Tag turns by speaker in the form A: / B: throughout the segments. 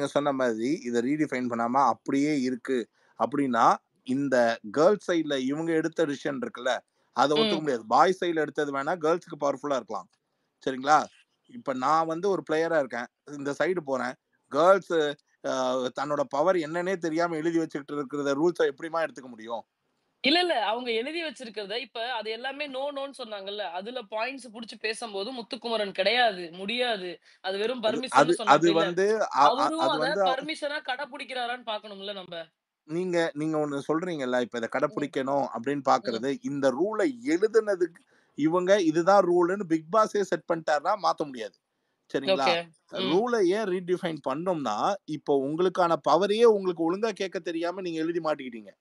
A: நீங்க சொன்ன மாதிரி இத ரீடிஃபைன் பண்ணாம அப்படியே இருக்கு அப்படின்னா, இந்த கேர்ல்ஸ் சைட்ல இவங்க எடுத்த டிசிஷன் இருக்குல்ல, அத ஒத்துக்க
B: ம்.
A: முடியாது. பாய்ஸ் சைட்ல எடுத்தது வேணா கேர்ல்ஸ்க்கு பவர்ஃபுல்லா இருக்கலாம். சரிங்களா? இப்ப நான் வந்து ஒரு பிளேயரா இருக்கேன். இந்த சைடு போறேன். கேர்ல்ஸ் தன்னோட பவர் என்னன்னே தெரியாம எழுதி வச்சுக்கிட்டு இருக்கிற ரூல்ஸ எப்படிம்மா எடுத்துக்க முடியும்?
B: இல்ல. அவங்க எழுதி வச்சிருக்கிறத இப்ப அது எல்லாமே நோன்னு சொன்னாங்கல்ல. அதுல பாயிண்ட்ஸ் புடிச்சு பேசம்போது முத்துக்குமரன் கிடையாது, முடியாது. அது வெறும்
A: அது அது
B: பர்மிஷன்னு
A: அது
B: சொன்னாப்டில்ல.
A: வந்து அ அ
B: அவரும்
A: அது
B: அத
A: வந்து
B: பர்மிஷனா கடைப்புடிக்கிறாரான்னு பார்க்கணும்ல நம்ப.
A: நீங்க நீங்க ஒண்ணு சொல்றீங்கல்ல, இப்ப இத
B: ம்,
A: கடைப்பிடிக்கணும் அப்படின்னு
B: ம்.
A: பார்க்கிறது, இந்த ரூல எழுதுனதுக்கு இவங்க இதுதான் ரூல்ன்னு பிக் பாஸே செட் பண்ணிட்டாருன்னா மாத்த முடியாது. சரிங்களா?
B: ஓகே. ம்.
A: ரூல ஏன் ரீடிஃபைன் பண்ணோம்னா, இப்போ உங்களுக்கான பவரையே உங்களுக்கு ஒழுங்கா கேட்க தெரியாம நீங்க எழுதி மாட்டிக்கிட்டீங்க.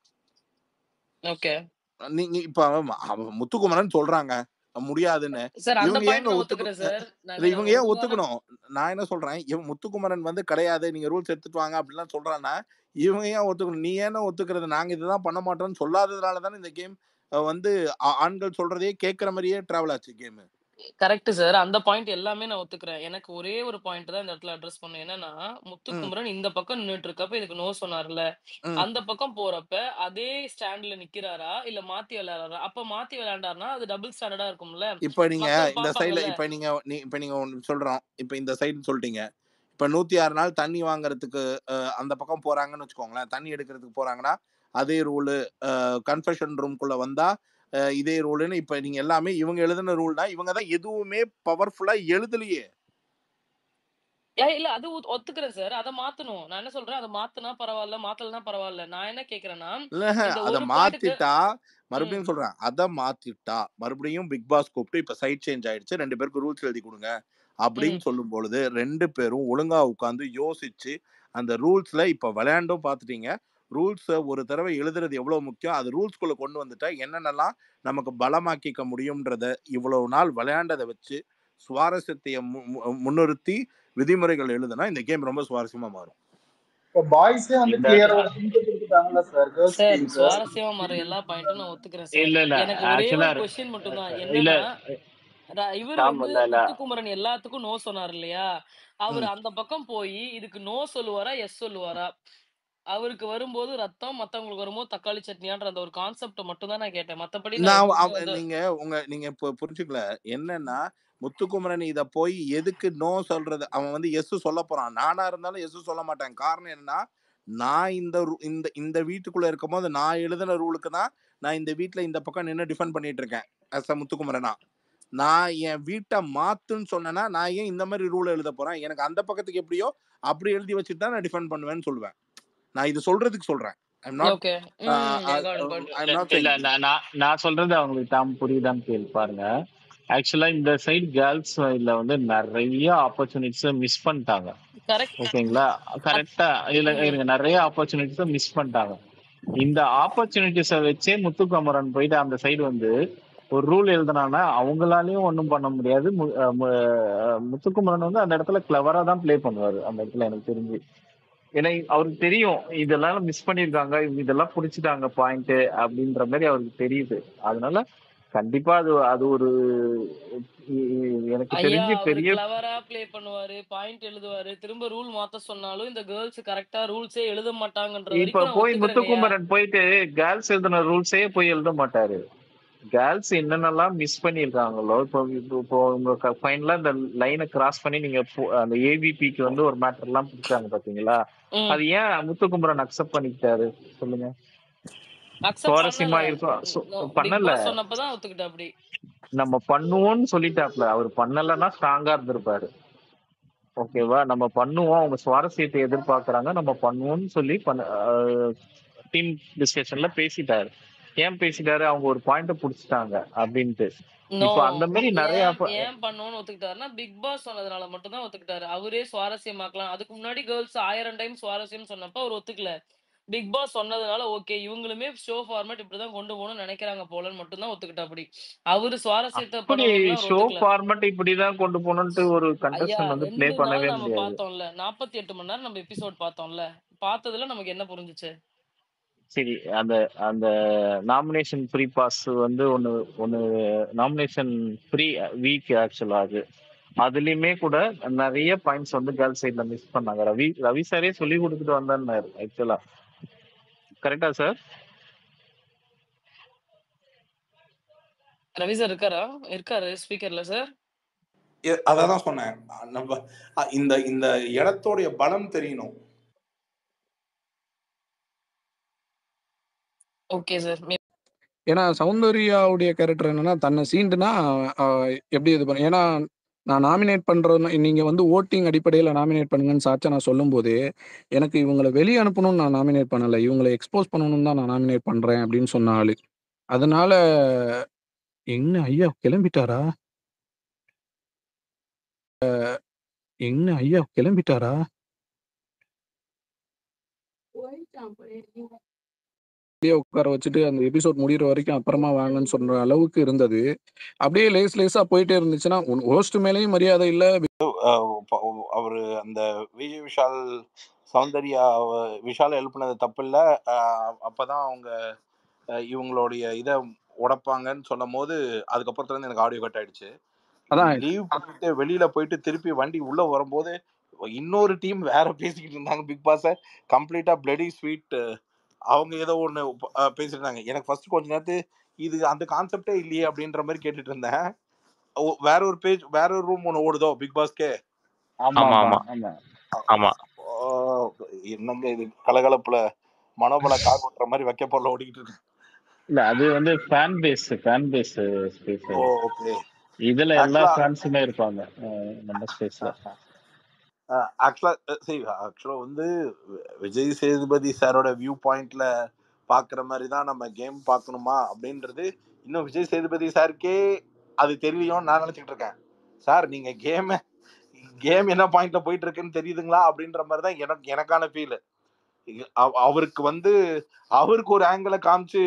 B: ஓகே.
A: நீங்க இப்ப முத்துக்குமரன் சொல்றாங்க, முடியாதுன்னு.
B: சார் அந்த
A: இவங்க ஏங்க
B: பாயிண்ட் நான் ஒத்துக்கிறேன் சார்.
A: இல்ல
B: நானு
A: இவங்க
B: ஒரு
A: ஏன்
B: வாரம்
A: ஒத்துக்கணும்? நான் என்ன சொல்றேன், முத்துக்குமரன் வந்து கிடையாது, நீங்க ரூல்ஸ் எடுத்துட்டு வாங்க அப்படிலாம் சொல்றான்னா, இவங்க ஏன் ஒத்துக்கணும்? நீ ஏன்னா ஒத்துக்கிறது? நாங்க இதுதான் பண்ண மாட்டோம்ன்னு சொல்லாததுனால தானே இந்த கேம் வந்து ஆண்கள் சொல்றதையே கேட்கிற மாரியே டிராவல் ஆச்சு கேமு.
B: Correct sir. அந்த பாயிண்ட் எல்லாமே நான் ஒத்துக்கிறேன். எனக்கு ஒரே ஒரு பாயிண்ட் தான் இந்த இடத்துல அட்ரஸ் பண்ணணும். என்னன்னா,
A: ம்,
B: முத்துக்குமரன் இந்த பக்கம் நின்னுட்டு இருக்கப்ப இதுக்கு நோ சொன்னார்ல.
A: ம்.
B: அந்த பக்கம் போறப்ப அதே ஸ்டாண்ட்ல நிக்கிறாரா? இல்ல மாத்தி விளையாடுறாரா? அப்ப மாத்தி விளையாண்டார்னா, அது டபுள் ஸ்டாண்டர்டா இருக்கும்ல.
A: இப்ப நீங்க
B: மக்கள்
A: இந்த சைட்ல
B: பார்ப்பாங்கல்ல.
A: இப்ப நீங்க ஒண்ணு சொல்றோம். இப்ப இந்த சைடுன்னு சொல்ட்டீங்க. இப்ப 106 நாள் தண்ணி வாங்குறதுக்கு அந்த பக்கம் போறாங்கன்னு வச்சுக்கோங்களேன். தண்ணி எடுக்கிறதுக்கு போறாங்கன்னா, அதே ரூலு கன்ஃபெஷன் ரூம்குள்ள வந்தா, இதே ரூலுன்னு இப்ப நீங்க எல்லாமே இவங்க எழுதின ரூல் தான். இவங்க தான் எதுவுமே பவர்ஃபுல்லா எழுதலையே!
B: இல்ல அது ஒத்துக்கிறேன் சார். அத மாத்தணும். நான் என்ன சொல்றேன், அத மாத்துனா பரவால்ல, மாத்தலனா பரவால்ல. நான் என்ன கேட்கிறேன்னா,
A: இல்லஹ
B: இந்த
A: அத
B: ஒரு பாயிண்ட்க்கு
A: மாத்திட்டா,
B: ம்,
A: மறுபடியும் சொல்றேன். அத மாத்திட்டா, மறுபடியும் பிக் பாஸ் கூப்ட்டு இப்ப சைட் சேஞ்ச் ஆயிடுச்சு. 2 பேருக்கு ரூல்ஸ் எழுதிக் குடுங்க. அப்படின்னு
B: ம்.
A: சொல்லும் பொழுது 2 பேரும் ஒழுங்கா உட்கார்ந்து யோசிச்சு, அந்த ரூல்ஸ்ல இப்ப விளையாண்டும் பார்த்துட்டீங்க. ரூல்ஸ ஒரு தடவ எழுதுறது எவ்வளவு முக்கியம். அது ரூல்ஸ்குள்ள கொண்டு வந்துட்டா என்னென்னலாம் நமக்கு பலமாக்கிக்க முடியும்ன்றத இவ்வளவு நாள் விளையாண்டத வச்சு, சுவாரஸ்யத்தைய மு மு முன்னிறுத்தி விதிமுறைகள் எழுதுனா, இந்த கேம் ரொம்ப சுவாரஸ்யமா மாறும்.
C: இப்ப பாய்ஸே வந்து
D: இந்த
C: கிளியரா ஒரு ஹிண்ட் குடுத்துட்டாங்கல்ல சார் கேர்ள்ஸ்
B: சார்
C: டீமுக்கு.
B: சுவாரஸ்யமா மாற எல்லா பாயிண்ட்டும் நான் ஒத்துக்கிறேன் சார்.
D: இல்ல.
B: எனக்கு ஒரே
D: ஆக்சுவலா
B: ஒரு கொஸ்டின் மட்டும் தான்.
D: இல்ல
B: என்னன்னா, இவரு
D: ஷாம்
B: வந்து
D: இல்ல.
B: முத்துக்குமரன் எல்லாத்துக்கும் நோ சொன்னாரு இல்லையா? அவரு
A: ம்.
B: அந்த பக்கம் போயி இதுக்கு நோ சொல்லுவாரா? எஸ் சொல்லுவாரா? அவருக்கு வரும்போது ரத்தம், மத்தவங்களுக்கு வரும்போது தக்காளி சட்னியான்ற அந்த ஒரு கான்செப்ட்ட மட்டும் தான் நான் கேட்டேன். மத்தபடி நான்
A: நான்
B: எதுவுமே வந்து
A: நீங்க புரிஞ்சுக்கல. என்னன்னா, முத்துக்குமரன் இத போய் எதுக்கு நோ சொல்றது? அவன் வந்து எஸ் சொல்லப் போறான். நானா இருந்தாலும் எஸ் சொல்ல மாட்டேன். காரணம் என்னன்னா, நான் இந்த இந்த வீட்டுக்குள்ள இருக்கும்போது நான் எழுதின ரூலுக்கு தான் நான் இந்த வீட்ல இந்த பக்கம் நின்னு டிஃபெண்ட் பண்ணிட்டு இருக்கேன். முத்துக்குமரனா. நான் என் வீட்ட மாத்துன்னு சொன்னேன்னா, நான் ஏன் இந்த மாரி ரூல் எழுதப் போறேன்? எனக்கு அந்த பக்கத்துக்கு எப்படியோ, அப்படி எழுதி வச்சுட்டு தான் நான் டிஃபெண்ட் பண்ணுவேன்னு சொல்லுவேன். நான் இது சொல்றதுக்கு சொல்றேன். ஐ am not
B: okay.
A: Uh
B: hmm.
A: Uh
B: got it, got
A: I
B: it.
A: Um
D: இல்ல
A: நாட்
D: இல்ல
A: சேயிங் திஸ்.
D: நான் நான் நான் சொல்றது அவங்களுக்கு புரியுதான்னு பாருங்க. ஆக்சுவலா இந்த சைடு கேர்ள்ஸ் சைடுல வந்து நெறைய ஆப்பர்ச்சுனிட்டீஸ மிஸ் பண்ணிட்டாங்க.
B: கரெக்ட்.
D: ஓகேங்களா?
B: அத்
D: கரெக்ட்டா இல்ல
B: ம்.
D: இருங்க நெறைய ஆப்பர்ச்சுனிட்டீஸ மிஸ் பண்ணிட்டாங்க. இந்த ஆப்பர்ச்சுனிட்டீஸ வச்சே முத்துக்குமரன் போயிட்டு அந்த சைடு வந்து ஒரு ரூல் எழுதுனான்னா, அவங்களாலயும் ஒண்ணும் பண்ண முடியாது. மு அ மு முத்துக்குமரன் வந்து அந்த இடத்துல கிளவரா தான் ப்ளே பண்ணுவாரு. அந்த இடத்துல எனக்கு தெரிஞ்சு. ஏன்னா அவருக்கு தெரியும். இதெல்லாம் மிஸ் பண்ணியிருக்காங்க. இதெல்லாம் புடிச்சுட்டாங்க பாயிண்ட் அப்படின்ற மாரி அவருக்கு தெரியுது. அதனால கண்டிப்பா அது அது ஒரு எனக்கு
B: ஐயா,
D: தெரிஞ்சு
B: அவரு
D: பெரிய
B: கிளவரா ப்ளே பண்ணுவாரு. பாயிண்ட் எழுதுவாரு. திரும்ப ரூல் மாத்த சொன்னாலும், இந்த கேர்ல்ஸ் கரெக்ட்டா ரூல்ஸே எழுத மாட்டாங்கன்ற
D: இப்ப
B: வரைக்கும் நான்
D: போய்
B: ஒத்துக்கிறேங்கய்யா.
D: முத்துக்குமரன் போயிட்டு கேர்ள்ஸ் எழுதின ரூல்ஸே போய் எழுத மாட்டாரு. கேர்ள்ஸ் என்னென்னலாம் மிஸ் பண்ணியிருக்காங்களோ, இப்போ உங்க ஃபைனலா இந்த லைன கிராஸ் பண்ணி நீங்க அந்த ஏவிபிக்கு வந்து ஒரு மேட்டர்லாம் பிடிச்சாங்க பாத்தீங்களா?
B: ம்.
D: அது ஏன் முத்துக்குமரன் அக்செப்ட் பண்ணிக்கிட்டாரு? சொல்லுங்க.
B: அக்செப்ட் பண்ணல.
D: சுவாரஸ்யமா இருக்கும்.
B: நோ பிக்
D: பண்ணல.
B: பாஸ் சொன்னப்ப தான் ஒத்துக்கிட்டாப்படி.
D: நம்ம பண்ணுவோம்னு சொல்லிட்டாப்ல. அவரு பண்ணலன்னா ஸ்ட்ராங்கா இருந்திருப்பாரு. ஓகேவா? நம்ம பண்ணுவோம். அவங்க சுவாரஸ்யத்த எதிர்பார்க்குறாங்க. நம்ம பண்ணுவோம்னு சொல்லி டீம் டிஸ்கஷன்ல பேசிட்டாரு. ஏன் பேசிட்டாரு? அவங்க ஒரு பாயிண்ட்ட புடிச்சுட்டாங்க அப்டின்ட்டு.
B: நோ.
D: இப்ப அந்த மாரி நெறைய
B: ஏன் பண்ணோம்னு ஒத்துக்கிட்டாருன்னா, பிக் பாஸ் சொன்னதுனால மட்டும் தான் ஒத்துக்கிட்டாரு. அவரே சுவாரஸ்யமாக்கலாம். அதுக்கு முன்னாடி கேர்ல்ஸ் 1000 டைம் சுவாரஸ்யம்னு சொன்னப்ப அவரு ஒத்துக்கல. பிக் பாஸ் சொன்னதுனால ஓகே. இவங்களுமே ஷோ ஃபார்மேட் இப்படிதான் கொண்டு போணும்னு நெனைக்கிறாங்க போலன்னு மட்டும் தான் ஒத்துக்கிட்டாப்படி. அவரு சுவாரஸ்யத்த
D: அப்படி
B: பண்ணணும்லாம் அவரு
D: ஷோ
B: ஒத்துக்கல.
D: ஃபார்மட் இப்படிதான் கொண்டு போணுன்ட்டு ஒரு
B: ஐயா
D: கண்டஸ்டன்ட் வந்து ப்ளே
B: 2 நாள்
D: பண்ணவே
B: நாம
D: முடியாது.
B: பார்த்தோம்ல. 48 மணி நேரம் நம்ம எபிசோட் பார்த்தோம்ல. பார்த்ததுல நமக்கு என்ன புரிஞ்சுச்சு?
D: சரி அந்த அந்த நாமினேஷன் ஃப்ரீ பாஸ் வந்து ஒண்ணு ஒண்ணு நாமினேஷன் ஃப்ரீ வீக் ஆக்சுவலா அது. அதுலயுமே கூட நிறைய பாயிண்ட்ஸ் வந்து கேர்ள்ஸ் சைட்ல மிஸ் பண்ணாங்க. ரவி சாரே சொல்லி கொடுத்துட்டு வந்தாரு ஆக்சுவலா. கரெக்டா சார்?
B: ரவி சார் இருக்காரு ஸ்பீக்கர்ல சார்.
A: அதான் சொன்னேன், நம்ம இந்த இந்த இடத்தோடைய பலம் தெரியணும்.
B: Okay sir.
E: ஏன்னா சௌந்தர்யாவுடைய கேரக்டர் என்னன்னா, தன்னை சீண்டுனா எப்படி இது பண்ண, ஏன்னா நான் நாமினேட் பண்றது, நீங்க வந்து ஓட்டிங் அடிப்படையில் நாமினேட் பண்ணுங்கன்னு சாச்சா நான் சொல்லும் போது, எனக்கு இவங்களை வெளியே அனுப்பணும்னு நான் நாமினேட் பண்ணலை, இவங்களை எக்ஸ்போஸ் பண்ணணும்னு தான் நான் நாமினேட் பண்றேன் அப்படின்னு சொன்ன ஆளு. அதனால என்ன ஐயா கிளம்பிட்டாரா? அப்படியே உட்கார வச்சுட்டு அந்த எபிசோட் முடிகிற வரைக்கும் அப்புறமா வாங்கன்னு சொல்ற அளவுக்கு இருந்தது. அப்படியே லேசா போயிட்டே இருந்துச்சுன்னா ஹோஸ்ட் மேலேயும் மரியாதை இல்ல.
A: அவரு அந்த விஜய் விஷால் சௌந்தர்யா விஷால் எழுப்பினது தப்பு இல்ல. அப்பதான் அவங்க இவங்களுடைய இதை உடைப்பாங்கன்னு சொல்லும் போது அதுக்கப்புறத்துல இருந்து எனக்கு ஆடியோ கட் ஆயிடுச்சு. லீவ் பண்ணிட்டு வெளியில போயிட்டு திருப்பி வண்டி உள்ள வரும்போது இன்னொரு டீம் வேற பேசிக்கிட்டு இருந்தாங்க. பிக் பாஸ கம்ப்ளீட்டா பிளடி ஸ்வீட் அவங்க ஏதோ ஒண்ணு பேசிருந்தாங்க. எனக்கு ஃபர்ஸ்ட் கொஞ்ச நேரத்து இது அந்த கான்செப்டே இல்லையே அப்படின்ற மாதிரி கேட்டுட்டு இருந்தேன். வேற ஒரு பேஜ், வேற ஒரு ரூம் ஒண்ணு ஓடுதோ பிக் பாஸ்க்கே. என்னங்க இது கலகலப்புல மனோபல கார் ஓட்டுற மாதிரி வைக்க போல ஓடிக்கிட்டு இருக்கு.
D: இல்ல அது வந்து ஃபேன் பேஸ் ஸ்பேஸ்.
A: ஓகே,
D: இதுல எல்லா ஃபேன்ஸுமே இருப்பாங்க நம்ம ஸ்பேஸ்ல.
A: ஆக்சுவலா வந்து விஜய் சேதுபதி சாரோட வியூ பாயிண்ட்ல பாக்குற மாதிரி தான் நம்ம கேம் பார்க்கணுமா அப்படின்றது இன்னும் விஜய் சேதுபதி சாருக்கே அது தெரியும் நான் நினைச்சுக்கிட்டு இருக்கேன். சார் நீங்க கேம் என்ன பாயிண்ட்ல போயிட்டு இருக்குன்னு தெரியுதுங்களா அப்படின்ற மாதிரி தான் எனக்கான ஃபீல். அவருக்கு வந்து அவருக்கு ஒரு ஆங்கிள காமிச்சு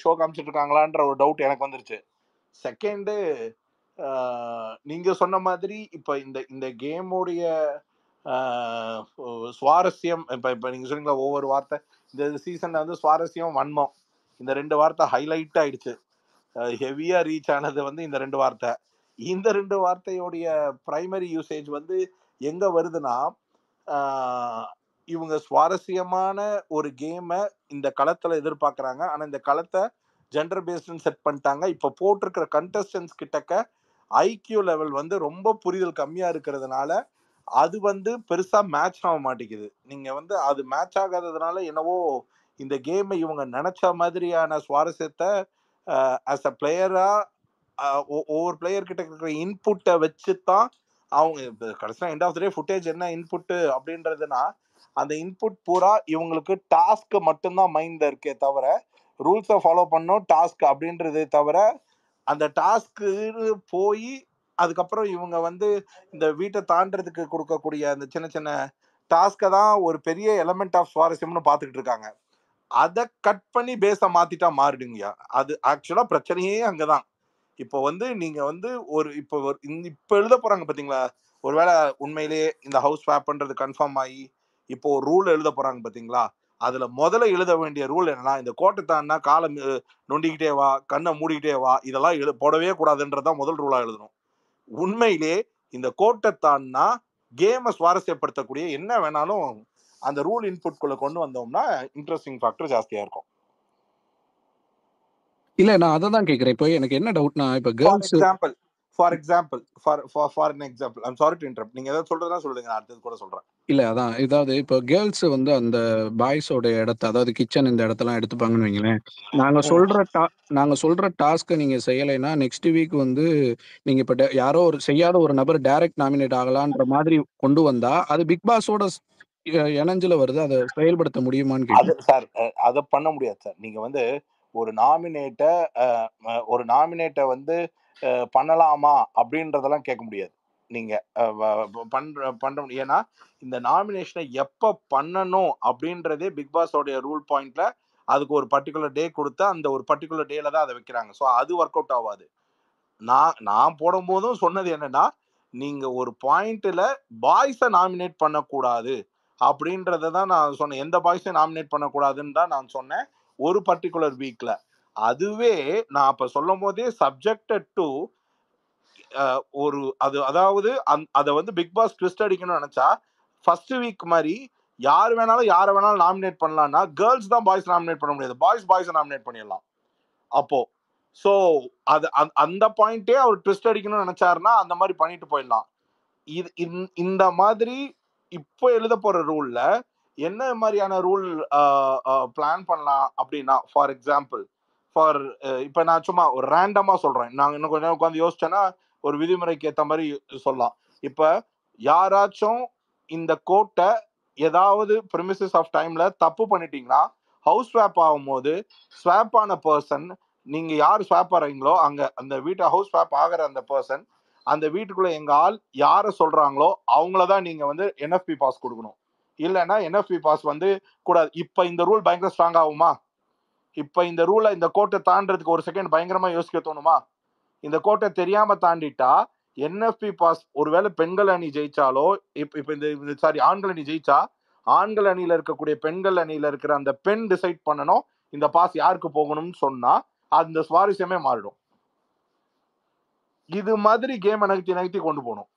A: ஷோ காமிச்சிட்டு இருக்காங்களான்ற ஒரு டவுட் எனக்கு வந்துருச்சு. செகண்ட், நீங்க சொன்ன மாதிரி இப்ப இந்த கேமோடைய சுவாரஸ்யம், இப்ப நீங்க சொன்னீங்களா ஒவ்வொரு வார்த்தை, இந்த சீசன்ல வந்து சுவாரஸ்யம், வன்மம், இந்த 2 வார்த்தை ஹைலைட் ஆயிடுச்சு. ஹெவியா ரீச் ஆனது வந்து இந்த 2 வார்த்தை. இந்த 2 வார்த்தையோடைய பிரைமரி யூசேஜ் வந்து எங்க வருதுன்னா, இவங்க சுவாரஸ்யமான ஒரு கேமை இந்த களத்துல எதிர்பார்க்கறாங்க. ஆனா இந்த களத்தை ஜெண்டர் பேஸ்டு செட் பண்ணிட்டாங்க. இப்ப போட்டிருக்கிற கண்டஸ்டன்ஸ் கிட்டக்க ஐக்கியூ லெவல் வந்து ரொம்ப புரிதல் கம்மியா இருக்கிறதுனால அது வந்து பெருசா மேட்ச் ஆக மாட்டேங்குது. நீங்க வந்து அது மேட்ச் ஆகாததுனால என்னவோ இந்த கேமை இவங்க நினைச்ச மாதிரியான சுவாரஸ்யத்தை ஆஸ் அ பிளேயரா ஒவ்வொரு பிளேயர் கிட்ட இருக்கிற இன்புட்டை வச்சுதான் அவங்க கடைசியா end of the day footage என்ன இன்புட் அப்படின்றதுனா அந்த இன்புட் பூரா இவங்களுக்கு டாஸ்க் மட்டும்தான் மைண்ட்ல இருக்கே தவிர ரூல்ஸை ஃபாலோ பண்ணோம் டாஸ்க் அப்படின்றதே தவிர அந்த டாஸ்க்கு போய் அதுக்கப்புறம் இவங்க வந்து இந்த வீட்டை தாண்டறதுக்கு கொடுக்கக்கூடிய அந்த சின்ன சின்ன டாஸ்கை தான் ஒரு பெரிய எலமெண்ட் ஆஃப் சுவாரஸ்யம்னு பார்த்துக்கிட்டு இருக்காங்க. அதை கட் பண்ணி பேஸை மாத்திட்டா மாறிடுங்கயா. அது ஆக்சுவலா பிரச்சனையே அங்கதான். இப்போ வந்து நீங்க வந்து இப்ப எழுத போறாங்க பாத்தீங்களா, ஒருவேளை உண்மையிலேயே இந்த ஹவுஸ் ஸ்வாப் பண்றது கன்ஃபார்ம் ஆகி இப்போ ஒரு ரூல் எழுத போறாங்க பாத்தீங்களா, அதுல முதல்ல எழுத வேண்டிய ரூல் என்னன்னா, இந்த கோட்டை தாண்டா காலை நொண்டிக்கிட்டே வா, கண்ணை மூடிக்கிட்டே வா, இதெல்லாம் போடவே கூடாதுன்றதான் முதல் ரூலா எழுதணும். உண்மையிலே இந்த கோட்டை தாண்டா கேமை சுவாரஸ்யப்படுத்தக்கூடிய என்ன வேணாலும் அந்த ரூல் இன்புட் குள்ள கொண்டு வந்தோம்னா இன்ட்ரெஸ்டிங் ஃபேக்டர் ஜாஸ்தியா இருக்கும்.
E: இல்ல நான் அதை தான் கேட்கிறேன். இப்போ எனக்கு என்ன டவுட்னா, இப்போ girls
A: for example I'm sorry to interrupt. நீங்க ஏதாவது சொல்றதா சொல்லுங்க, நான் அடுத்தது கூட சொல்றேன்.
E: இல்ல அதான், இதாவது இப்போ கேர்ள்ஸ் வந்து அந்த பாய்ஸோட இடத்த, அதாவது கிச்சன் இந்த இடத்தெல்லாம் எடுத்துப்பாங்கன்னு வைங்களேன். நாங்க சொல்ற டாஸ்க்கை நீங்க செய்யலைன்னா நெக்ஸ்ட் வீக் வந்து நீங்க இப்ப யாரோ ஒரு செய்யாத ஒரு நபர் டைரக்ட் நாமினேட் ஆகலான்ற மாதிரி கொண்டு வந்தா அது பிக் பாஸோட இணைஞ்சுல வருது, அதை செயல்படுத்த முடியுமான்னு கேட்குறேன்.
A: சார் அதை பண்ண முடியாது சார். நீங்க வந்து ஒரு நாமினேட்டை வந்து பண்ணலாமா அப்படின்றதெல்லாம் கேட்க முடியாது. நீங்க பண்ற ஏன்னா இந்த நாமினேஷனை எப்ப பண்ணணும் அப்படின்றதே பிக் பாஸோடைய ரூல் பாயிண்ட்ல அதுக்கு ஒரு பர்டிகுலர் டே கொடுத்து அந்த ஒரு பர்டிகுலர் டேல தான் அதை வைக்கிறாங்க. ஸோ அது ஒர்க் அவுட் ஆகாது. நான் போடும் போதும் சொன்னது என்னன்னா, நீங்க ஒரு பாயிண்ட்ல பாய்ஸை நாமினேட் பண்ணக்கூடாது அப்படின்றத தான் நான் சொன்னேன். எந்த பாய்ஸையும் நாமினேட் பண்ணக்கூடாதுன்னு தான் நான் சொன்னேன் ஒரு பர்டிகுலர் வீக்ல. அதுவே நான் அப்ப சொல்லும் போதே சப்ஜெக்டட் டு ஒரு அதாவது அதை வந்து பிக் பாஸ் ட்விஸ்ட் அடிக்கணும்னு நினைச்சா ஃபர்ஸ்ட் வீக் மாதிரி யார் வேணாலும் யாரை வேணாலும் நாமினேட் பண்ணலாம்னா கேர்ள்ஸ் தான் பாய்ஸ் நாமினேட் பண்ண முடியாது, பாய்ஸை நாமினேட் பண்ணிடலாம். அப்போ ஸோ அது அந்த பாயிண்டே அவர் ட்விஸ்ட் அடிக்கணும்னு நினைச்சாருன்னா அந்த மாதிரி பண்ணிட்டு போயிடலாம். இந்த மாதிரி இப்போ எழுத போற ரூல்ல என்ன மாதிரியான ரூல் பிளான் பண்ணலாம் அப்படின்னா, ஃபார் எக்ஸாம்பிள் இப்ப நான் சும்மா ஒரு ரேண்டமா சொல்றேன், நான் இன்னும் கொஞ்சம் உட்காந்து யோசிச்சேன்னா ஒரு விதிமுறைக்கு ஏற்ற மாதிரி சொல்லலாம். இப்ப யாராச்சும் இந்த கோட்டை ஏதாவது ப்ரிமிசஸ் ஆஃப் டைம்ல தப்பு பண்ணிட்டீங்கன்னா ஹவுஸ் ஸ்வாப் ஆகும்போது ஸ்வாப் ஆன பர்சன், நீங்க யார் ஸ்வாப் ஆறீங்களோ அங்க அந்த வீட்டை ஹவுஸ் ஸ்வாப் ஆகிற அந்த பர்சன் அந்த வீட்டுக்குள்ள எங்க ஆள் யாரை சொல்றாங்களோ அவங்களதான் நீங்க வந்து என்எஃப்பி பாஸ் கொடுக்கணும். இல்லைன்னா என்எஃப்பி பாஸ் வந்து கூடாது. இப்ப இந்த ரூல் பயங்கர ஸ்ட்ராங் ஆகுமா? இப்ப இந்த ரூலை இந்த கோட்டை தாண்டறதுக்கு ஒரு செகண்ட் பயங்கரமா யோசிக்க தோணுமா? இந்த கோட்டை தெரியாம தாண்டிட்டா என்எஃப்பி பாஸ் ஒருவேளை பெண்கள் அணி ஜெயிச்சாலோ, இப்ப இந்த சாரி ஆண்கள் அணி ஜெயிச்சா ஆண்கள் அணியில இருக்கக்கூடிய பெண்கள் அணியில இருக்கிற அந்த பெண் டிசைட் பண்ணணும் இந்த பாஸ் யாருக்கு போகணும்னு சொன்னா அந்த சுவாரஸ்யமே மாறிடும். இது மாதிரி கேம் நகர்த்தி கொண்டு போகணும்.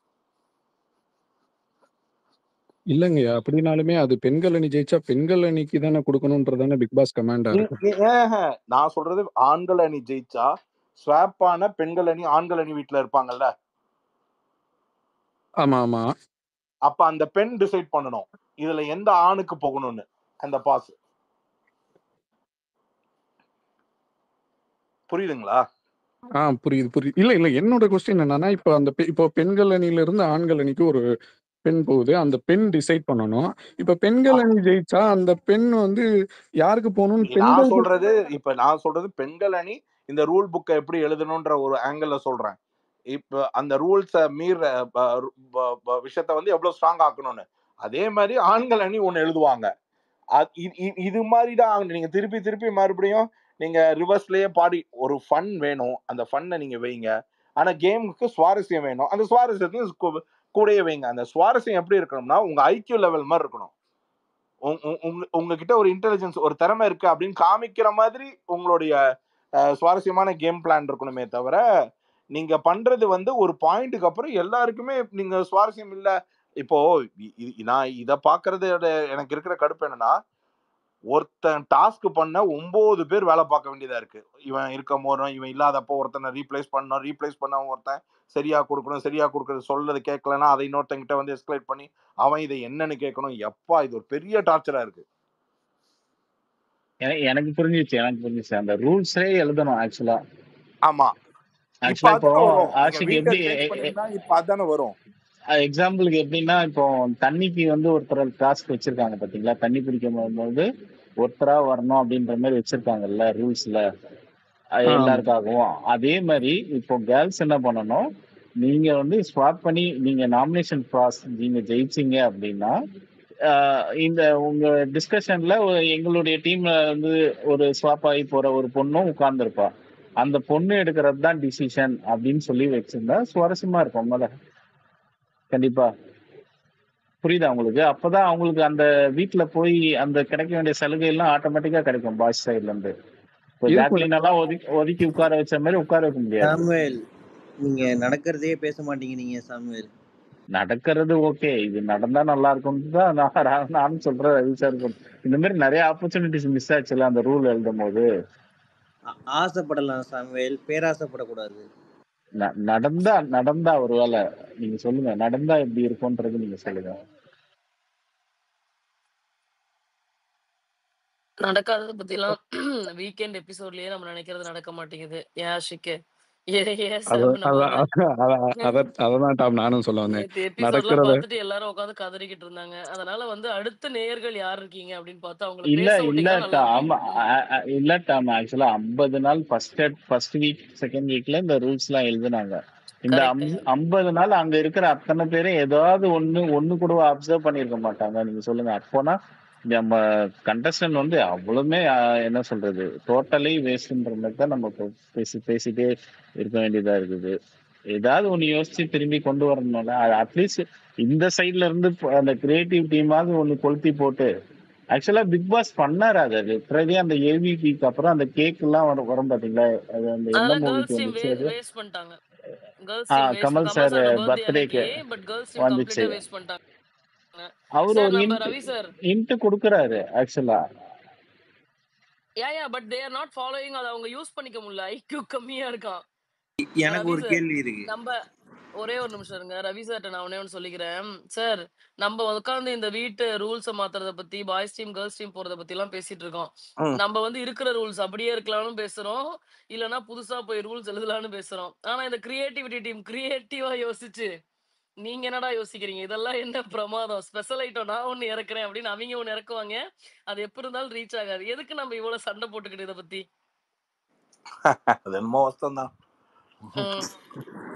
E: இல்லைங்கய்யா, அப்படினாலுமே அது பெண்கள் அணி ஜெயிச்சா பெண்கள் அணிக்கு தானே கொடுக்கணும்ன்றதானே பிக் பாஸ் கமாண்டா இருக்கு.
A: நான் சொல்றது ஆண்கள் அணி ஜெயிச்சா ஸ்வாப் ஆன பெண்கள் அணி ஆண்கள் அணி வீட்டுல இருப்பாங்கல்ல,
E: ஆமா ஆமா,
A: அப்ப அந்த பெண் டிசைட் பண்ணணும் இதுல எந்த ஆணுக்கு போகணும்னு அந்த பாஸ். புரியுதுங்களா?
E: புரியுது. இல்ல என்னோட கொஸ்டின் என்னன்னா, இப்போ பெண்கள் அணியில இருந்து ஆண்கள் அணிக்கு ஒரு பெண் போகுது, அந்த பெண் டிசைட் பண்ணணும். இப்ப பெண்கள் அணி ஜெயிச்சா அந்த பெண் வந்து யாருக்கு போகணும்னு
A: நான் சொல்றது பெண்கள் அணி இந்த ரூல் புக்கை எப்படி எழுதணும்ன்ற ஒரு ஆங்கிள் சொல்றேன். இப்ப அந்த ரூல்ஸ மீற விஷயத்த வந்து எவ்வளவு ஸ்ட்ராங் ஆக்கணும்னு அதே மாதிரி ஆண்கள் அணி ஒண்ணு எழுதுவாங்க. இது மாதிரிதான் நீங்க திருப்பி மறுபடியும் நீங்க ரிவர்ஸ்லயே பாடி ஒரு ஃபன் வேணும், அந்த ஃபன்னை நீங்க வைங்க. ஆனா கேமுக்கு சுவாரஸ்யம் வேணும், அந்த சுவாரஸ்யத்தையும் கூடயே வைங்க. அந்த சுவாரஸ்யம் எப்படி இருக்கணும்னா உங்க ஐக்கியூ லெவல் மாதிரி இருக்கணும். உங்ககிட்ட ஒரு இன்டெலிஜென்ஸ் ஒரு திறமை இருக்கு அப்படின்னு காமிக்கிற மாதிரி உங்களுடைய சுவாரஸ்யமான கேம் பிளான் இருக்கணுமே தவிர நீங்க பண்றது வந்து ஒரு பாயிண்ட்டுக்கு அப்புறம் எல்லாருக்குமே நீங்க சுவாரஸ்யம் இல்ல. இப்போ நான் இத பாக்குறது எனக்கு இருக்கிற கடுப்பு என்னன்னா, ஒருத்தன் டாஸ்க் பண்ண 9 பேர் வேலை பார்க்க வேண்டியதா இருக்கு. இவன் இருக்கும் போதும் இவன் இல்லாதப்போ ஒருத்தனை ரீப்ளேஸ் பண்ண ஒருத்தன் சரியா கொடுக்கறது சொல்றது கேட்கலன்னா அதை இன்னொருத்தங்கிட்ட வந்து எஸ்கலேட் பண்ணி அவன் இதை என்னன்னு கேட்கணும். எப்பா இது ஒரு பெரிய டார்ச்சரா இருக்கு.
D: எனக்கு புரிஞ்சிச்சு அந்த ரூல்ஸே எழுதணும் ஆக்சுவலா.
A: ஆமா,
D: ஆக்சுவலா இப்போ
A: அதானே வரும்.
D: எக்ஸாம்பிளுக்கு எப்படின்னா, இப்போ தண்ணிக்கு வந்து ஒருத்தர் டாஸ்க் வச்சிருக்காங்க பாத்தீங்களா, தண்ணி பிடிக்கும் போது ஒருத்தரா வரணும் அப்படின்ற மாதிரி வச்சிருக்காங்கல்ல ரூல்ஸ்ல எல்லாருக்காகவும். அதே மாதிரி இப்போ கேர்ள்ஸ் என்ன பண்ணணும், நீங்க வந்து ஸ்வாப் பண்ணி நீங்க நாமினேஷன் ப்ராசஸ் நீங்க ஜெயிச்சீங்க அப்படின்னா இந்த உங்க டிஸ்கஷன்ல எங்களுடைய டீம்ல வந்து ஒரு ஸ்வாப் ஆகி போற ஒரு பொண்ணும் உட்கார்ந்துருப்பா, அந்த பொண்ணு எடுக்கிறது தான் டிசிஷன் அப்படின்னு சொல்லி வச்சிருந்தா சுவாரஸ்யமா இருக்கும். கண்டிப்பா புரியுதா உங்களுக்கு? அப்பதான் அவங்களுக்கு அந்த வீட்டுல போய் அந்த கிடைக்க வேண்டிய சலுகை எல்லாம் ஆட்டோமேட்டிக்கா கிடைக்கும் பாய்ஸ் சைட்ல இருந்து. ஒதுக்கி உட்கார வச்ச மாதிரி உட்கார வைக்க முடியாது.
F: சாமுவேல், நீங்க நடக்கிறதே பேச மாட்டீங்க. நீங்க சாமுவேல்
D: நடக்கிறது ஓகே, இது நடந்தா நல்லா இருக்கும் தான் நானும் சொல்றேன். ரவி சார் இந்த மாதிரி நிறைய ஆப்பர்ச்சுனிட்டிஸ் மிஸ் ஆச்சுல அந்த ரூல் எழுதும் போது.
F: ஆசைப்படலாம் சாமுவேல், பேராசைப்படக்கூடாது.
D: நடந்தா ஒருவேளை நீங்க சொல்லுங்க, நடந்தா எப்படி இருக்கும்ன்றது நீங்க சொல்லுங்க.
B: நடக்காததை பத்தி எல்லாம் வீக்கெண்ட் எபிசோட்லயே நம்ம நினைக்கிறது நடக்க மாட்டேங்குது. யாஷிக்கு
E: அததான் டாம் நானும் சொல்ல வந்தேன்.
B: எபிசோட்லாம் பார்த்துட்டு எல்லாரும் உட்காந்து கதறிக்கிட்டு இருந்தாங்க. அதனால வந்து அடுத்த நேயர்கள் யார் இருக்கீங்க அப்படின்னு பார்த்து அவங்களை
D: இல்ல டாம் ஆக்சுவலா 50 நாள் ஃபர்ஸ்ட் வீக் செகண்ட் வீக்ல இந்த ரூல்ஸ் எல்லாம் எழுதுனாங்க. இந்த 50 நாள் அங்க இருக்கிற அத்தனை பேரும் ஏதாவது ஒண்ணு கூட அப்சர்வ் பண்ணிருக்க மாட்டாங்க. நீங்க சொல்லுங்க, அப்போனா நம்ம கண்டஸ்டன்ட் வந்து அவ்வளவுமே என்ன சொல்றது டோட்டலி வேஸ்ட்ன்ற மாதிரி தான் நம்ம பேசிட்டே இருக்க வேண்டியதா இருக்குது. ஏதாவது ஒண்ணு யோசிச்சு திரும்பி கொண்டு வரணும்ல. அட்லீஸ்ட் இந்த சைட்ல இருந்து அந்த கிரியேட்டிவ் டீமாவது ஒண்ணு கொளுத்தி போட்டு. ஆக்சுவலா பிக் பாஸ் பண்ணாரு அது பிறகு அந்த ஏவிபிக்கு அப்புறம் அந்த கேக் எல்லாம் வரும் பாத்தீங்களா, அது அந்த என்ன மூவிக்கு வந்துச்சு
B: girls team waste
D: Kamal
B: Kamal
D: sir
B: சாரோட பர்த்டே
D: பர்த்டேக்கு
B: அன்னைக்கு பட் கேர்ள்ஸ் டீம்
D: வந்துச்சு.
B: கம்ப்ளீட்டா வேஸ்ட் பண்ணிட்டாங்க.
D: அவர்
B: சார்
D: ஒரு
B: நம்ம ரவி சார்
D: இன்ட் கொடுக்குறாரு ஆக்சுவலா.
B: Yeah but they are not following. அதை அவங்க யூஸ் பண்ணிக்க முடியல. ஐக்யூ கம்மியா இருக்கான்.
F: எனக்கு
B: ரவி
F: ஒரு
B: சார்
F: கேள்வி இருக்கு.
B: நம்ம ஒரே ஒரு நிமிஷம் இருங்க. ரவி சார்ட்ட நான் ஒண்ணே ஒன்று சொல்லிக்கிறேன். சார் நம்ம உட்காந்து இந்த வீட்டு ரூல்ஸை மாத்துறத பத்தி, பாய்ஸ் டீம் கேர்ள்ஸ் டீம் போறத பத்தி எல்லாம் பேசிட்டு இருக்கோம். நம்ம வந்து இருக்கிற ரூல்ஸ் அப்படியே இருக்கலாம்னு பேசுறோம், இல்லைன்னா புதுசா போய் ரூல்ஸ் எழுதலாம்னு பேசுறோம். ஆனா இந்த கிரியேட்டிவிட்டி டீம் கிரியேட்டிவா யோசிச்சு நீங்க என்னடா யோசிக்கிறீங்க? இதெல்லாம் என்ன பிரமாதம், ஸ்பெஷல் ஐட்டம் நான் ஒண்ணு இறக்குறேன் அப்படின்னு அவங்க ஒண்ணு இறக்குவாங்க. அது எப்படி இருந்தாலும் ரீச் ஆகாது. எதுக்கு நம்ம இவ்வளவு சண்டை போட்டுக்கிட்டு இதை பத்தி?
A: அது என்னமோ வாஸ்தவம் தான்.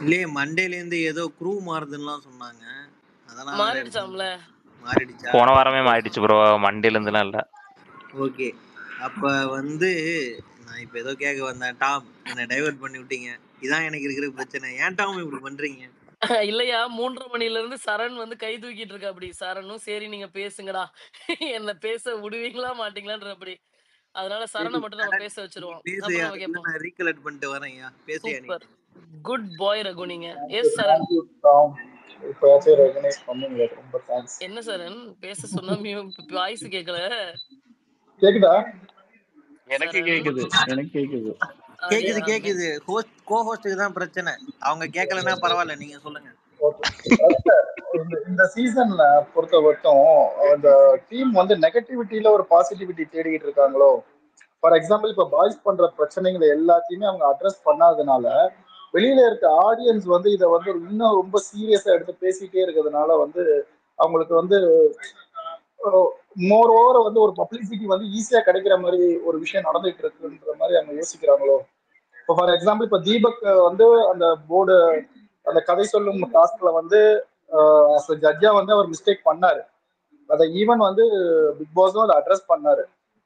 F: இல்லையே மண்டேல இருந்து ஏதோ க்ரூ மாறுதுன்னு சொன்னாங்க. அதெல்லாம்
B: மாறிடுச்சாம்ல.
F: மாறிடுச்சா?
G: போன வாரமே மாறிடுச்சு ப்ரோ, மண்டேல இருந்துலாம் இல்ல.
F: ஓகே, அப்ப வந்து நான் இப்ப ஏதோ கேட்க வந்தேன். டாம் என்ன டைவர்ட் பண்ணி விட்டீங்க. இதான் எனக்கு இருக்கிற பிரச்சனை. ஏன் டாம் இப்படி பண்றீங்க?
B: இல்லையா 3:30 மணில இருந்து சரண் வந்து கை தூக்கிட்டு இருக்கா. அப்படி சரணும் சரி நீங்க பேசுங்கடா, என்ன பேச விடுவீங்களா மாட்டீங்களான்ற அப்படி. அதனால சரணை மட்டும் நம்ம பேச வச்சிருவோம். அப்புறம் நம்ம கேட்போம்.
F: நான் ரீகலெக்ட் பண்ணிட்டு வரேன்யா. பேசியா நீ?
B: சூப்பர் குட் பாய் ரகு. நீங்க எஸ் சரண்.
C: இப்பயாச்சும் ரெகனைஸ் பண்ணுங்க. ரொம்ப தேங்க்ஸ்.
B: என்ன சரண் பேச சொன்னா வாய்ஸ் கேட்கல.
C: கேக்குதா?
D: எனக்கு கேக்குது, எனக்கு கேக்குது.
F: கேக்குது கேக்குது. ஹோஸ்ட் கோ ஹோஸ்டுக்கு தான் பிரச்சனை. அவங்க கேட்கலன்னா பரவாயில்ல, நீங்க சொல்லுங்க.
C: இந்த சீசன்ல பொறுத்த வரைக்கும் அந்த டீம் வந்து நெகட்டிவிட்டியில ஒரு பாசிட்டிவிட்டி தேடிட்டு இருக்காங்களோ. ஃபார் எக்ஸாம்பிள் இப்ப பாய்ஸ் பண்ற பிரச்சனைகளை எல்லாத்தையுமே அவங்க அட்ரஸ் பண்ணாதனால வெளியில இருக்க ஆடியன்ஸ் வந்து இதை வந்து இன்னும் ரொம்ப சீரியஸா எடுத்து பேசிட்டே இருக்கிறதுனால வந்து அவங்களுக்கு வந்து மோர் ஓவர் வந்து ஒரு பப்ளிசிட்டி வந்து ஈஸியா கிடைக்கிற மாதிரி ஒரு விஷயம் நடந்துட்டு இருக்குன்ற மாதிரி அவங்க யோசிக்கிறாங்களோ. இப்போ ஃபார் எக்ஸாம்பிள் இப்ப தீபக் வந்து அந்த போர்டு அந்த கதை சொல்லும் டாஸ்க்ல வந்து ஜட்ஜா வந்து அவர் மிஸ்டேக் பண்ணாரு. அதை ஈவன் வந்து பிக் பாஸும் அதை அட்ரஸ் பண்ணாரு.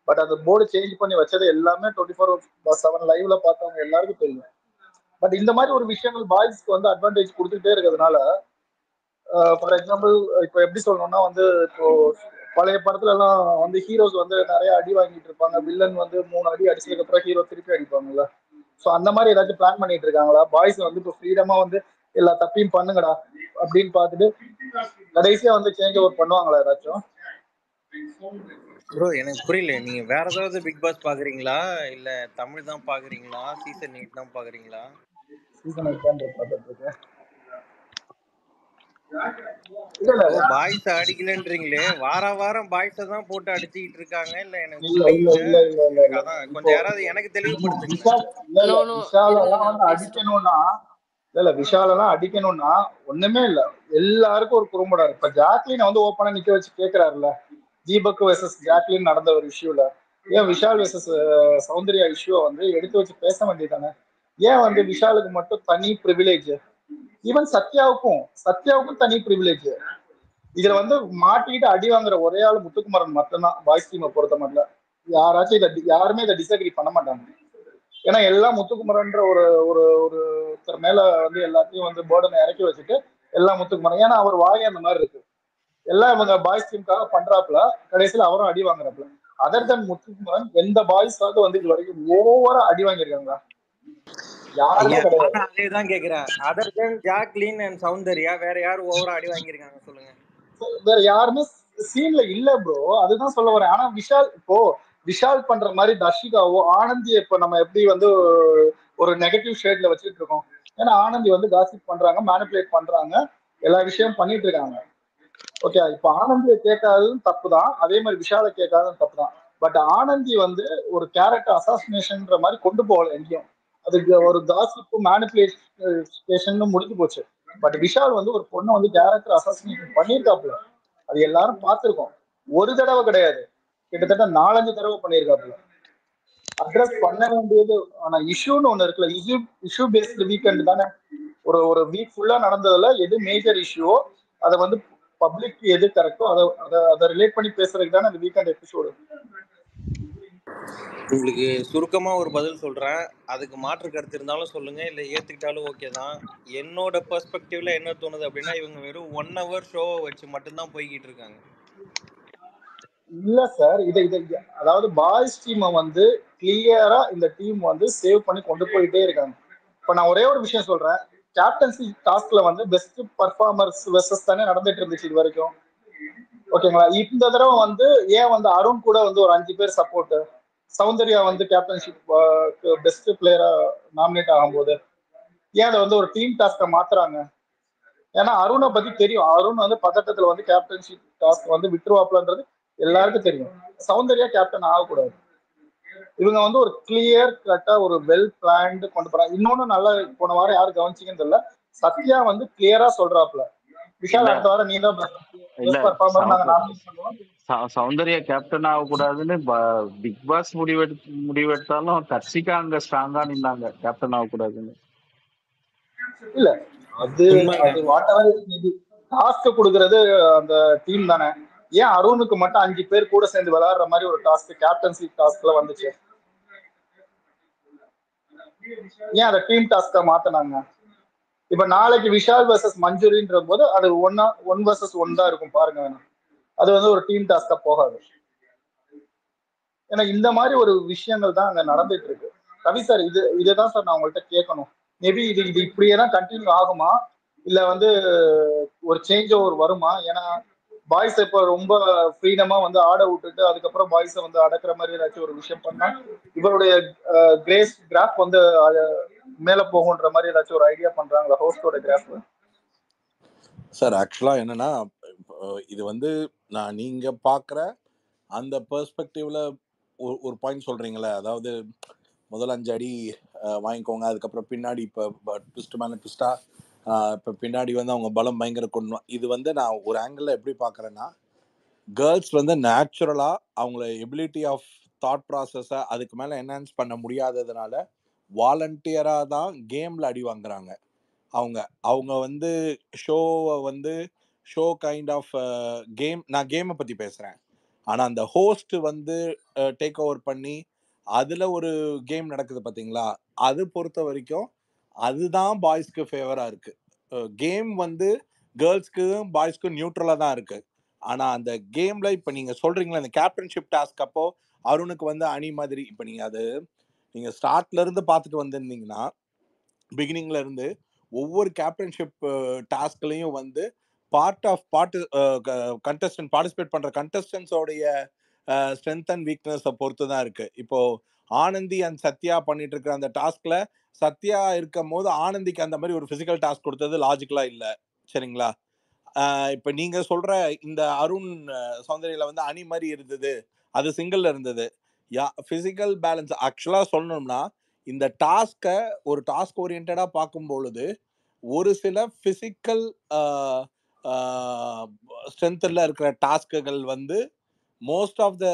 C: பட் அந்த போர்டு சேஞ்ச் பண்ணி வச்சது எல்லாமே 24/7 லைவ்ல பார்த்தவங்க எல்லாருக்கும் தெரியும். பட் இந்த மாதிரி ஒரு விஷயங்கள் பாய்ஸ்க்கு வந்து அட்வான்டேஜ் கொடுத்துட்டே இருக்கிறதுனால ஃபார் எக்ஸாம்பிள் இப்போ எப்படி சொல்லணும்னா வந்து இப்போ பழைய படத்துல எல்லாம் வந்து ஹீரோஸ் வந்து நிறைய அடி வாங்கிட்டு இருப்பாங்க. வில்லன் வந்து 3 அடி அடிச்சதுக்கு அப்புறம் ஹீரோ திருப்பி அடிப்பாங்கல்ல. ஸோ அந்த மாதிரி ஏதாச்சும் பிளான் பண்ணிட்டு இருக்காங்களா? பாய்ஸ் வந்து இப்போ ஃப்ரீடமா வந்து எல்லா தப்பையும் பண்ணுங்கடா அப்படின்னு பார்த்துட்டு கடைசியா வந்து சேஞ்ச் ஓவர் பண்ணுவாங்களா ஏதாச்சும்?
F: ப்ரோ எனக்கு புரியல. நீங்க வேற ஏதாவது பிக் பாஸ் பாக்குறீங்களா, இல்ல தமிழ் தான் பாக்குறீங்களா, சீசன் 8 தான் பாக்குறீங்களா?
C: சீசன் 8 தான் பார்த்துட்டு இருக்கேன்.
F: பாய்ஸ் அடிக்கலன்றீங்களே, வாரம் பாய்ஸ தான் போட்டு அடிச்சுக்கிட்டு இருக்காங்க. இல்ல எனக்கு அதான் கொஞ்சம் யாராவது எனக்கு தெளிவுபடுத்துங்க.
C: விஷாலெல்லாம் அடிக்கணும்னா ஒண்ணுமே இல்ல, எல்லாருக்கும் ஒரு குறும்படா இருக்கு. இப்ப ஜாக்லின் வந்து ஓப்பனா நிக்க வச்சு கேக்குறாருல, தீபக் வெர்சஸ் ஜாக்லின் நடந்த ஒரு இஷ்யூல ஏன் விஷால் வெர்சஸ் சௌந்தர்யா இஷ்யூ வந்து எடுத்து வச்சு பேச வேண்டியதானே? ஏன் வந்து விஷாலுக்கு மட்டும் தனி ப்ரிவிலேஜ்? ஈவன் சத்யாவுக்கும் தனி ப்ரிவிலேஜ். இதுல வந்து மாட்டிக்கிட்டு அடி வாங்குற ஒரே ஆள் முத்துக்குமரன் மட்டும்தான் பாய்ஸ் டீமை பொறுத்த மட்டும். யாருமே இதை டிஸ்அக்ரி பண்ண மாட்டாங்க. ஏன்னா எல்லாம் முத்துக்குமரன்ற ஒரு ஒரு ஒருத்தர் மேல வந்து எல்லாத்தையும் வந்து போர்டனை இறக்கி வச்சுட்டு எல்லாம் முத்துக்குமரன். ஏன்னா அவர் வாய் அந்த மாதிரி இருக்கு. எல்லாம் இவங்க பாய்ஸ் டீமுக்காக பண்றாப்புல, கடைசியில அவரும் அடி வாங்குறாப்புல. அதர் தன் முத்துக்குமரன் எந்த பாய்ஸாவது வந்து இது வரைக்கும் ஓவரா அடி வாங்கியிருக்காங்களா? யாருமே கிடையாது.
F: அதேதான் கேக்குறேன். Other than Jacqueline and Soundarya வேற யாரு ஓவரா அடி வாங்கியிருக்காங்க சொல்லுங்க?
C: வேற யாருமே சீன்ல இல்ல ப்ரோ, அதுதான் சொல்ல வரேன். ஆனா விஷால் பண்ற மாதிரி தர்ஷிகாவோ ஆனந்தி இப்ப நம்ம எப்படி வந்து ஒரு நெகட்டிவ் ஷேட்ல வச்சுட்டு இருக்கோம். ஏன்னா ஆனந்தி வந்து காசிப் பண்றாங்க, மேனிபுலேட் பண்றாங்க, எல்லா விஷயமும் பண்ணிட்டு இருக்காங்க. ஓகே, இப்ப ஆனந்தியை கேட்காததும் தப்பு தான், அதே மாதிரி விஷாலை கேட்காததும் தப்பு தான். பட் ஆனந்தி வந்து ஒரு கேரக்டர் அசாசினேஷன்ன்ற மாதிரி கொண்டு போகல எங்கேயும். அதுக்கு ஒரு காசிப்பு மேனிபுலேஷன் முடிஞ்சு போச்சு. பட் விஷால் வந்து ஒரு பொண்ணை வந்து கேரக்டர் அசாசினேஷன் பண்ணியிருக்காப்புல, அது எல்லாரும் பார்த்திருக்கோம். ஒரு தடவை கிடையாது, கிட்டத்தட்ட 4-5 தடவை பண்ணியிருக்காப்புல. அட்ரஸ் பண்ண வேண்டியது ஆனா இஷ்யூன்னு ஒண்ணு இருக்குல்ல, இஷ்யூ பேஸ்டு வீக்கெண்ட் தானே. ஒரு வீக் ஃபுல்லா நடந்ததுல எது மேஜர் இஷ்யூவோ அதை வந்து பப்ளிக் எது கரெக்டோ அதை ரிலேட் பண்ணி பேசுறதுக்கு தானே அந்த வீக்கெண்ட் எபிசோடு.
F: உங்களுக்கு சுருக்கமா ஒரு பதில் சொல்றேன், அதுக்கு மாற்று கருத்து இருந்தாலும் சொல்லுங்க, இல்ல ஏத்துக்கிட்டாலும் ஓகே தான். என்னோட பெர்ஸ்பெக்டிவ்ல என்ன தோணுது அப்படின்னா, இவங்க வெறும் 1 hour ஷோவை வச்சு மட்டும்தான் போய்கிட்டு இருக்காங்க.
C: இல்ல சார், இதை அதாவது பாய்ஸ் டீமை வந்து கிளியரா இந்த டீம் வந்து சேவ் பண்ணி கொண்டு போயிட்டே இருக்காங்க. இப்ப நான் ஒரே ஒரு விஷயம் சொல்றேன், கேப்டன்சி டாஸ்க்ல வந்து பெஸ்ட் பர்ஃபார்மர்ஸ் வெர்சஸ் தானே நடந்துட்டு இருந்துச்சு இது வரைக்கும். ஓகேங்களா? இந்த தடவை வந்து ஏன் வந்து அருண் கூட வந்து ஒரு 5 பேர் சப்போர்ட், சௌந்தர்யா வந்து கேப்டன்ஷிப் பெஸ்ட் பிளேயரா நாமினேட் ஆகும்போது ஏன் அதை வந்து ஒரு டீம் டாஸ்கை மாத்துறாங்க? ஏன்னா அருணை பத்தி தெரியும், அருண் வந்து பதட்டத்துல வந்து கேப்டன்ஷிப் டாஸ்க் வந்து விட்டுருவாப்லன்றது எல்லாருக்கும் தெரியும். சௌந்தர்யா கேப்டன் ஆகக்கூடாது. இவங்க வந்து ஒரு கிளியர் கட்டா ஒரு வெல் பிளான்டு கொண்டு போறாங்க. இன்னொன்னு நல்லா போன வாரம் யாரும் கவனிச்சிங்கன்னு தெரியல, சத்யா வந்து கிளியரா சொல்றாப்ல, விஷால்
D: இல்ல
C: அடுத்த வாரம் நீ தான்
D: இல்ல
C: பெஸ்ட் பர்ஃபார்மர் நாங்க நாமினேட் பண்ணுவோம்.
D: சௌந்தர்யா கேப்டன் ஆகக்கூடாதுன்னு பிக் பாஸ் முடிவெடுத்தாலும் கட்சிக்கா அங்க ஸ்ட்ராங்கா நின்னாங்க கேப்டன் ஆகக்கூடாதுன்னு.
C: இல்ல அது
F: உண்மைங்க.
C: அது வாட் எவர் டாஸ்க் கொடுக்கறது அந்த டீம் தானே. ஏன் அருணுக்கு மட்டும் 5 பேர் கூட சேர்ந்து விளையாடுற மாதிரி ஒரு டாஸ்க் கேப்டன்சி டாஸ்க்ல வந்துச்சு? ஏன் அதை டீம் டாஸ்கா மாத்தினாங்க? இப்ப நாளைக்கு விஷால் வர்சஸ் மஞ்சுரின்ற போது அது ஒன் வர்சஸ் ஒன் தான் இருக்கும் பாருங்க. அது வந்து ஒரு டீம் டாஸ்கா போகாது. ஏன்னா இந்த மாதிரி ஒரு விஷயங்கள் தான் அங்க நடந்துட்டு இருக்கு. ரவி சார் இதுதான் சார் நான் உங்கள்கிட்ட கேட்கணும். மேபி இது இப்படியே தான் கண்டினியூ ஆகுமா, இல்ல வந்து ஒரு சேஞ்ச் ஓவர் வருமா? ஏன்னா பாய்ஸ் இப்ப ரொம்ப ஃப்ரீடமா வந்து ஆட விட்டுட்டு அதுக்கப்புறம் பாய்ஸை வந்து அடக்குற மாதிரி ஏதாச்சும் ஒரு விஷயம் பண்ணா இவருடைய கிராஃப் வந்து மேல போகுன்ற மாதிரி ஏதாச்சும் ஒரு ஐடியா பண்றாங்களா ஹோஸ்டோட கிராஃப்?
A: சார் ஆக்சுவலா என்னன்னா, இது வந்து நீங்க பாக்குற அந்த பெர்ஸ்பெக்டிவ்ல ஒரு பாயிண்ட் சொல்றீங்களே, அதாவது முதல் 5 அடி வாங்கிக்கோங்க, அதுக்கப்புறம் பின்னாடி இப்போ ட்விஸ்ட் மேலே ட்விஸ்டா இப்போ பின்னாடி வந்து அவங்க பலம் பயங்கர கொண்டு. இது வந்து நான் ஒரு ஆங்கிள் எப்படி பார்க்குறேன்னா, கேர்ள்ஸ் வந்து நேச்சுரலா அவங்கள எபிலிட்டி ஆஃப் தாட் ப்ராசஸை அதுக்கு மேலே என்ஹான்ஸ் பண்ண முடியாததுனால வாலண்டியராக தான் கேமில் அடி வாங்குறாங்க. அவங்க அவங்க வந்து ஷோவை வந்து ஷோ கைண்ட் ஆஃப் நான் கேமை பற்றி பேசுகிறேன். ஆனால் அந்த ஹோஸ்ட் வந்து டேக் ஓவர் பண்ணி அதில் ஒரு கேம் நடக்குது பார்த்தீங்களா, அது பொறுத்த வரைக்கும் அதுதான் பாய்ஸ்க்கு ஃபேவராக இருக்குது. கேம் வந்து கேர்ள்ஸ்க்கும் பாய்ஸ்க்கும் நியூட்ரலாக தான் இருக்குது. ஆனால் அந்த கேமில் இப்போ நீங்கள் சொல்கிறீங்களா இந்த கேப்டன்ஷிப் டாஸ்க் அப்போ அருணுக்கு வந்து அணி மாதிரி, இப்போ நீங்கள் ஸ்டார்ட்லேருந்து பார்த்துட்டு வந்திருந்தீங்கன்னா பிகினிங்ல இருந்து ஒவ்வொரு கேப்டன்ஷிப் டாஸ்க்லையும் வந்து கண்டஸ்டன்ட் பார்ட்டிசிபேட் பண்ற கண்டஸ்டன்ஸோடைய ஸ்ட்ரென்த் அண்ட் வீக்னஸை பொறுத்து தான் இருக்கு. இப்போ ஆனந்தி அண்ட் சத்யா பண்ணிட்டு இருக்கிற அந்த டாஸ்க்ல சத்யா இருக்கும் போது ஆனந்திக்கு அந்த மாதிரி ஒரு பிசிக்கல் டாஸ்க் கொடுத்தது லாஜிக்கலா இல்லை. சரிங்களா? இப்போ நீங்க சொல்ற இந்த அருண் சௌந்தர்யில வந்து அணி மாதிரி இருந்தது, அது சிங்கிள் இருந்தது. பிசிக்கல் பேலன்ஸ் ஆக்சுவலா சொல்லணும்னா இந்த டாஸ்கை ஒரு டாஸ்க் ஓரியன்டா பார்க்கும் பொழுது ஒரு சில பிசிக்கல் ஸ்ட்ரென்த்ல இருக்கிற டாஸ்க்குகள் வந்து மோஸ்ட் ஆஃப் த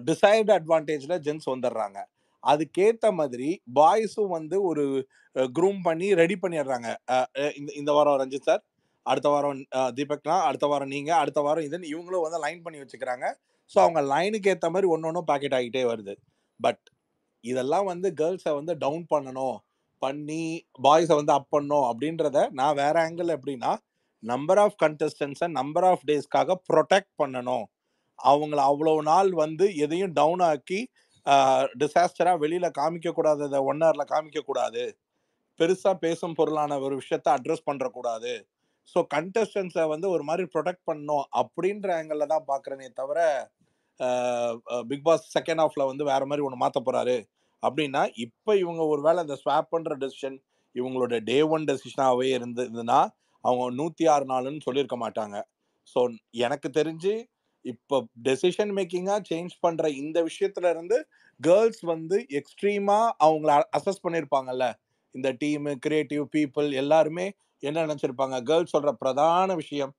A: டிசைர்டு அட்வான்டேஜ்ல ஜென்ஸ் வந்துடுறாங்க. அதுக்கேற்ற மாதிரி பாய்ஸும் வந்து ஒரு க்ரூம் பண்ணி ரெடி பண்ணிடுறாங்க. இந்த வாரம் ரஞ்சித் சார், அடுத்த வாரம் தீபக்னா, அடுத்த வாரம் நீங்க, அடுத்த வாரம் இதுன்னு இவங்களும் வந்து லைன் பண்ணி வச்சுக்கிறாங்க. ஸோ அவங்க லைனுக்கு ஏற்ற மாதிரி ஒன்று பேக்கெட் ஆகிட்டே வருது. பட் இதெல்லாம் வந்து கேர்ள்ஸை வந்து டவுன் பண்ணி பாய்ஸை வந்து அப் பண்ணணும் அப்படின்றத நான் வேற ஆங்கிள் எப்படின்னா, நம்பர் ஆஃப் கண்டஸ்டன்ஸை நம்பர் ஆஃப் டேஸ்க்காக ப்ரொடெக்ட் பண்ணணும். அவங்கள அவ்வளோ நாள் வந்து எதையும் டவுன் ஆக்கி டிசாஸ்டரா வெளியில காமிக்க கூடாது, அதை 1 hourல காமிக்க கூடாது, பெருசா பேசும் பொருளான ஒரு விஷயத்த அட்ரஸ் பண்றக்கூடாது. ஸோ கண்டஸ்டன்ஸை வந்து ஒரு மாதிரி ப்ரொடெக்ட் பண்ணணும் அப்படின்ற ஆங்கிள் தான் பார்க்குறேனே தவிர பிக் பாஸ் செகண்ட் ஹாஃப்ல வந்து வேற மாதிரி ஒன்று மாற்ற போறாரு அப்படின்னா, இப்போ இவங்க ஒரு வேளை இந்த ஸ்வாப் பண்ற டெசிஷன் இவங்களோட டே 1 டெசிஷனாகவே இருந்ததுன்னா அவங்க 106 நாளுன்னு சொல்லியிருக்க மாட்டாங்க. ஸோ எனக்கு தெரிஞ்சு இப்போ டெசிஷன் மேக்கிங்கா சேஞ்ச் பண்ற இந்த விஷயத்துல இருந்து கேர்ள்ஸ் வந்து எக்ஸ்ட்ரீமா அவங்கள அசஸ் பண்ணியிருப்பாங்கல்ல. இந்த டீம் கிரியேட்டிவ் பீப்புள் எல்லாருமே என்ன நினைச்சிருப்பாங்க, கேர்ள்ஸ் சொல்ற பிரதான விஷயம்,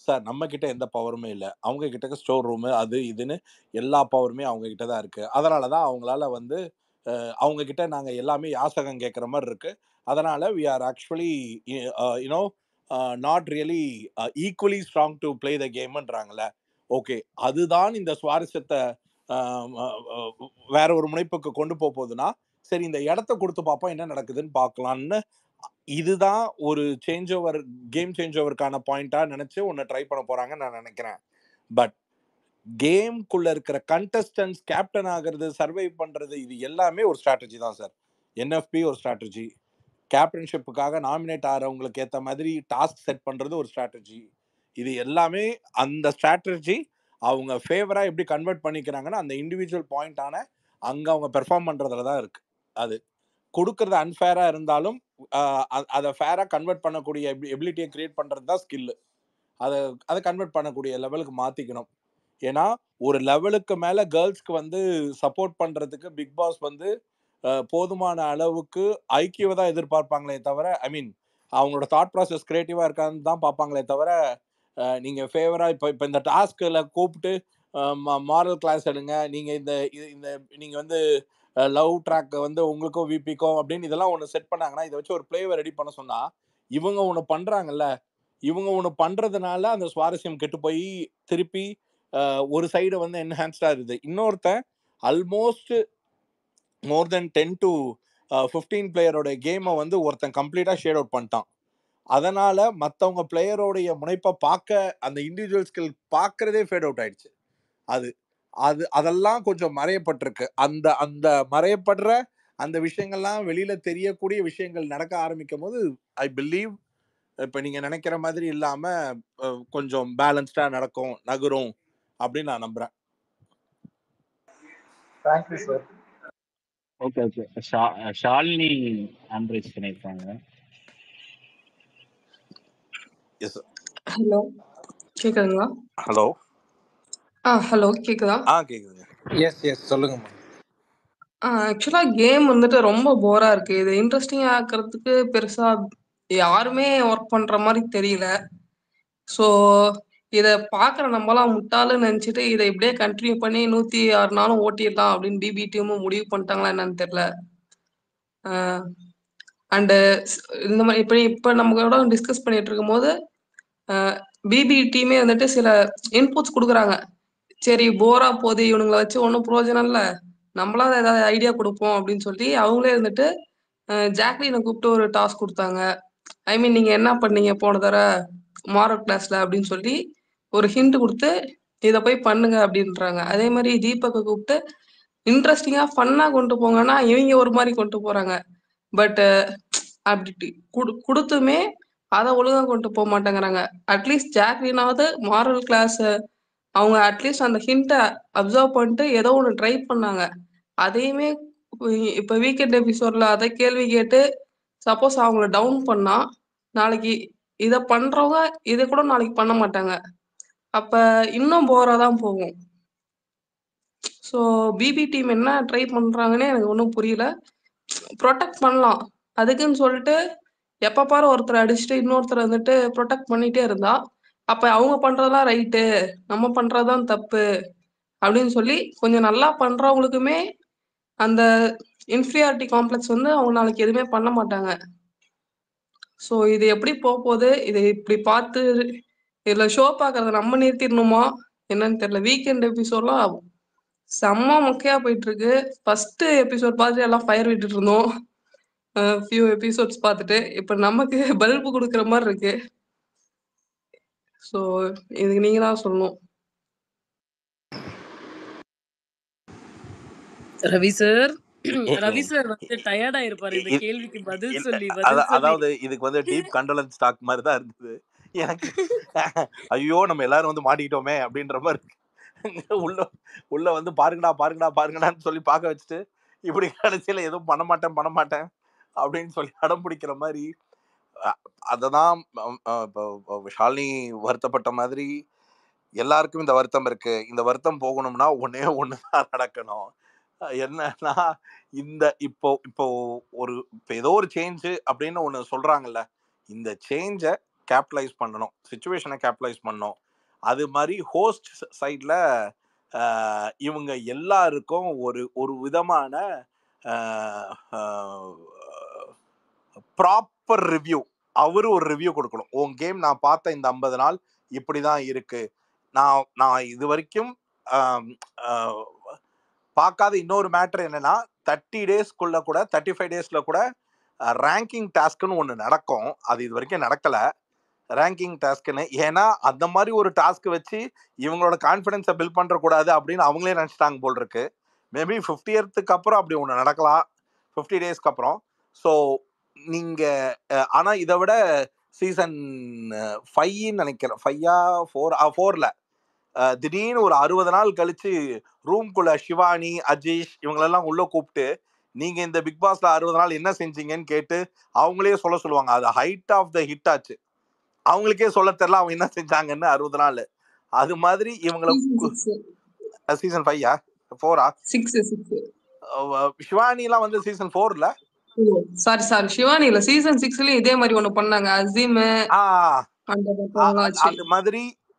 A: சார் நம்ம கிட்ட எந்த பவருமே இல்லை, அவங்க கிட்ட ஸ்டோர் ரூமு அது இதுன்னு எல்லா பவருமே அவங்க கிட்ட தான் இருக்கு, அதனாலதான் அவங்களால வந்து அவங்க கிட்ட நாங்க எல்லாமே யாசகம் கேட்குற மாதிரி இருக்கு, அதனால we are actually you know not really equally strong to play the கேம்ன்றாங்கல்ல. ஓகே, அதுதான் இந்த சுவாரஸ்யத்தை வேற ஒரு முனைப்புக்கு கொண்டு போகுதுன்னா சரி இந்த இடத்த கொடுத்து பார்ப்போம் என்ன நடக்குதுன்னு பார்க்கலான்னு, இதுதான் ஒரு சேஞ்ச் ஓவர் கேம் சேஞ்ச் ஓவருக்கான பாயிண்டா நினைச்சு ஒன்னு ட்ரை பண்ண போறாங்கன்னு நான் நினைக்கிறேன். பட் கேம்குள்ள இருக்கிற கண்டஸ்டன்ஸ் கேப்டன் ஆகிறது, சர்வை பண்றது, இது எல்லாமே ஒரு ஸ்ட்ராட்டஜி தான் சார். என்எஃப்பி ஒரு ஸ்ட்ராட்டஜி, கேப்டன்ஷிப்புக்காக நாமினேட் ஆகிறவங்களுக்கு ஏற்ற மாதிரி டாஸ்க் செட் பண்ணுறது ஒரு ஸ்ட்ராட்டஜி. இது எல்லாமே அந்த ஸ்ட்ராட்டஜி அவங்க ஃபேவராக எப்படி கன்வெர்ட் பண்ணிக்கிறாங்கன்னா அந்த இண்டிவிஜுவல் பாயிண்டான அங்கே அவங்க பெர்ஃபார்ம் பண்ணுறதுல தான் இருக்குது. அது கொடுக்கறது அன்ஃபேராக இருந்தாலும் அதை ஃபேராக கன்வெர்ட் பண்ணக்கூடிய எபிலிட்டியை கிரியேட் பண்ணுறது தான் ஸ்கில்லு. அதை கன்வெர்ட் பண்ணக்கூடிய லெவலுக்கு மாற்றிக்கணும். ஏன்னா ஒரு லெவலுக்கு மேலே கேர்ள்ஸ்க்கு வந்து சப்போர்ட் பண்ணுறதுக்கு பிக் பாஸ் வந்து போதுமான அளவுக்கு ஐக்கியவை தான் எதிர்பார்ப்பாங்களே தவிர, ஐ மீன் அவங்களோட தாட் ப்ராசஸ் கிரியேட்டிவாக இருக்கான்னு தான் பார்ப்பாங்களே தவிர, நீங்கள் ஃபேவராக இப்போ இந்த டாஸ்கில் கூப்பிட்டு மாரல் கிளாஸ் எடுங்க, நீங்கள் இந்த நீங்கள் வந்து லவ் ட்ராக் வந்து உங்களுக்கும் விபிக்கும் அப்படின்னு இதெல்லாம் ஒன்று செட் பண்ணாங்கன்னா, இதை வச்சு ஒரு பிளேவை ரெடி பண்ண சொன்னால் இவங்க ஒன்று பண்ணுறாங்கல்ல, இவங்க ஒன்று பண்ணுறதுனால அந்த சுவாரஸ்யம் கெட்டு போய் திருப்பி ஒரு சைடு வந்து என்ஹான்ஸ்டாக இருக்குது. இன்னொருத்தன் ஆல்மோஸ்ட் மோர் தென் 10 to 15 பிளேயரோட கேமை வந்து ஒருத்தன் கம்ப்ளீட்டாக ஷேட் அவுட் பண்ணிட்டான். அதனால மற்றவங்க பிளேயரோடைய முனைப்பை பார்க்க அந்த இண்டிவிஜுவல் ஸ்கில் பார்க்கறதே ஃபேட் அவுட் ஆயிடுச்சு. அதெல்லாம் கொஞ்சம் மறையப்பட்டிருக்கு. அந்த அந்த மறையப்படுற அந்த விஷயங்கள்லாம் வெளியில தெரியக்கூடிய விஷயங்கள் நடக்க ஆரம்பிக்கும் போது ஐ பிலீவ் இப்போ நீங்க நினைக்கிற மாதிரி இல்லாம கொஞ்சம் பேலன்ஸ்டா நடக்கும், நகரும் அப்படின்னு நான் நம்புறேன்.
C: Thank you sir.
D: Okay okay. Shalini ஆண்ட்ரேஸ் பண்ணியிருக்காங்க.
A: Yes sir.
H: ஹலோ கேக்குதுங்களா?
A: ஹலோ.
H: ஹலோ கேக்குதா?
A: கேக்குதுங்க.
F: எஸ் சொல்லுங்கம்மா.
H: ஆக்சுவலா கேம் வந்துட்டு ரொம்ப போரா இருக்கு. இது இன்ட்ரெஸ்டிங்கா ஆக்குறதுக்கு பெருசா யாருமே ஒர்க் பண்ற மாதிரி தெரியல. ஸோ இதை பார்க்குற நம்மளாம் முட்டாளுன்னு நினச்சிட்டு இதை இப்படியே கண்டினியூ பண்ணி 106 நாளும் ஓட்டிடலாம் அப்படின்னு பிபி டீமும் முடிவு பண்ணிட்டாங்களா என்னன்னு தெரியல. அண்டு இந்த மாதிரி இப்போ நம்மளோட டிஸ்கஸ் பண்ணிட்டு இருக்கும் போது பிபி டீமே வந்துட்டு சில இன்புட்ஸ் கொடுக்குறாங்க. சரி போரா போகுது, இவனுங்களை வச்சு ஒன்றும் பிரயோஜனம் இல்லை, நம்மளா ஏதாவது ஐடியா கொடுப்போம் அப்படின்னு சொல்லி அவங்களே இருந்துட்டு ஜாக்லினை கூப்பிட்டு ஒரு டாஸ்க் கொடுத்தாங்க. ஐ மீன் நீங்கள் என்ன பண்ணீங்க போன தடவை மாரல் கிளாஸில் அப்படின்னு சொல்லி ஒரு ஹிண்ட் கொடுத்து இதை போய் பண்ணுங்க அப்படின்றாங்க. அதே மாதிரி தீபக்கை கூப்பிட்டு இன்ட்ரெஸ்டிங்காக ஃபன்னாக கொண்டு போங்கன்னா இவங்க ஒரு மாதிரி கொண்டு போகிறாங்க. பட் அப்படி கொடுத்துமே அதை ஒழுங்காக கொண்டு போக மாட்டேங்கிறாங்க. அட்லீஸ்ட் ஜாக்லினாவது மாரல் கிளாஸ் அவங்க அட்லீஸ்ட் அந்த ஹிண்ட்டை அப்சர்வ் பண்ணிட்டு ஏதோ ஒன்று ட்ரை பண்ணாங்க. அதையுமே இப்போ வீக்கெண்ட் எபிசோட்ல அதை கேள்வி கேட்டு சப்போஸ் அவங்கள டவுன் பண்ணா நாளைக்கு இதை பண்றவங்க இதை கூட நாளைக்கு பண்ண மாட்டாங்க. அப்ப இன்னும் போரா தான் போகும். ஸோ பிபி டீம் என்ன ட்ரை பண்றாங்கன்னு எனக்கு ஒன்றும் புரியல. ப்ரொடெக்ட் பண்ணலாம் அதுக்குன்னு சொல்லிட்டு எப்ப பாரு ஒருத்தர் அடிச்சுட்டு இன்னொருத்தர் வந்துட்டு ப்ரொடெக்ட் பண்ணிட்டே இருந்தா அப்ப அவங்க பண்றதுதான் ரைட்டு, நம்ம பண்றதுதான் தப்பு அப்படின்னு சொல்லி கொஞ்சம் நல்லா பண்றவங்களுக்குமே அந்த இன்ஃபீரியாரிட்டி காம்ப்ளெக்ஸ் வந்து அவங்க நாளைக்கு எதுவுமே பண்ண மாட்டாங்க. ஸோ இது எப்படி போகுது, இதை இப்படி பார்த்து இதுல ஷோ பார்க்கறத நம்ம நிறுத்திடணுமா என்னன்னு தெரியல. வீக்கெண்ட் எபிசோட்லாம் செம்ம மொக்கையா போயிட்டு இருக்கு. ஃபர்ஸ்ட் எபிசோட் பார்த்துட்டு எல்லாம் ஃபயர் விட்டுட்டு இருந்தோம். ஃபியூ எபிசோட்ஸ் பார்த்துட்டு இப்போ நமக்கு பல்பு கொடுக்குற மாதிரி இருக்கு. ஸோ இதுக்கு நீங்க தான் சொல்லணும்.
B: ரவி சார் வந்து டயர்டா இருப்பாரு இந்த கேள்விக்கு பதில் சொல்லி.
A: அதாவது இதுக்கு வந்து டீப் கண்டலன்ஸ் டாக் மாதிரி தான் இருந்தது எனக்கு. ஐயோ நம்ம எல்லாரும் வந்து மாட்டிக்கிட்டோமே அப்படின்ற மாதிரி இருக்கு. உள்ள வந்து பாருங்கடான்னு சொல்லி பார்க்க வச்சுட்டு இப்படி கடைசியில எதுவும் பண்ண மாட்டேன் அப்படின்னு சொல்லி அடம் பிடிக்கிற மாதிரி. அததான் ஷாலினி வருத்தப்பட்ட மாதிரி எல்லாருக்கும் இந்த வருத்தம் இருக்கு. இந்த வருத்தம் போகணும்னா ஒண்ணுதான் நடக்கணும். என்னன்னா இப்போ ஏதோ ஒரு சேஞ்ச் அப்படின்னு ஒண்ணு சொல்றாங்கல்ல, இந்த சேஞ்சை கேபிட்டலைஸ் பண்ணணும், சிச்சுவேஷனை கேபிட்டலைஸ் பண்ணணும். அது மாதிரி ஹோஸ்ட் சைட்ல இவங்க எல்லாருக்கும் ஒரு விதமான ப்ராப்பர் ரிவ்யூ, அவரு ஒரு ரிவ்யூ கொடுக்கணும். உன் கேம் நான் பார்த்த இந்த 50 நாள் இப்படிதான் இருக்கு, நான் இது வரைக்கும் பார்க்காத இன்னொரு மேட்டர் என்னன்னா 30 டேஸ்க்குள்ள கூட 35 டேஸ்ல கூட ரேங்கிங் டாஸ்க்னு ஒன்று நடக்கும். அது இது வரைக்கும் நடக்கல ரேங்கிங் டாஸ்க்னு. ஏன்னா அந்த மாதிரி ஒரு டாஸ்க் வச்சு இவங்களோட கான்ஃபிடன்ஸை பில்ட் பண்ணுறக்கூடாது அப்படின்னு அவங்களே நினச்சிட்டாங்க போல் இருக்கு. மேபி 50th அப்புறம் அப்படி ஒன்று நடக்கலாம், 50 டேஸ்க்கு அப்புறம். ஸோ நீங்க ஆனா இதை விட சீசன் 5 நினைக்கிறேன், 4ல திடீர்னு ஒரு 60 நாள் கழிச்சு ரூம்குள்ள சிவானி, அஜீஷ் இவங்களெல்லாம் உள்ள கூப்பிட்டு நீங்க இந்த பிக் பாஸ்ல 60 நாள் என்ன செஞ்சீங்கன்னு கேட்டு அவங்களே சொல்லுவாங்க. அது ஹைட் ஆஃப் த ஹிட் ஆச்சு. அவங்களுக்கே சொல்ல தெரியல அவங்க என்ன செஞ்சாங்கன்னு 60 நாள். அது மாதிரி இவங்களை சீசன் 5 4 சிவானி எல்லாம் வந்து சீசன் 4ல
H: சாரி சிவானி இல்ல சீசன் 6லயும் இதே மாதிரி ஒண்ணு பண்ணாங்க. அசீம்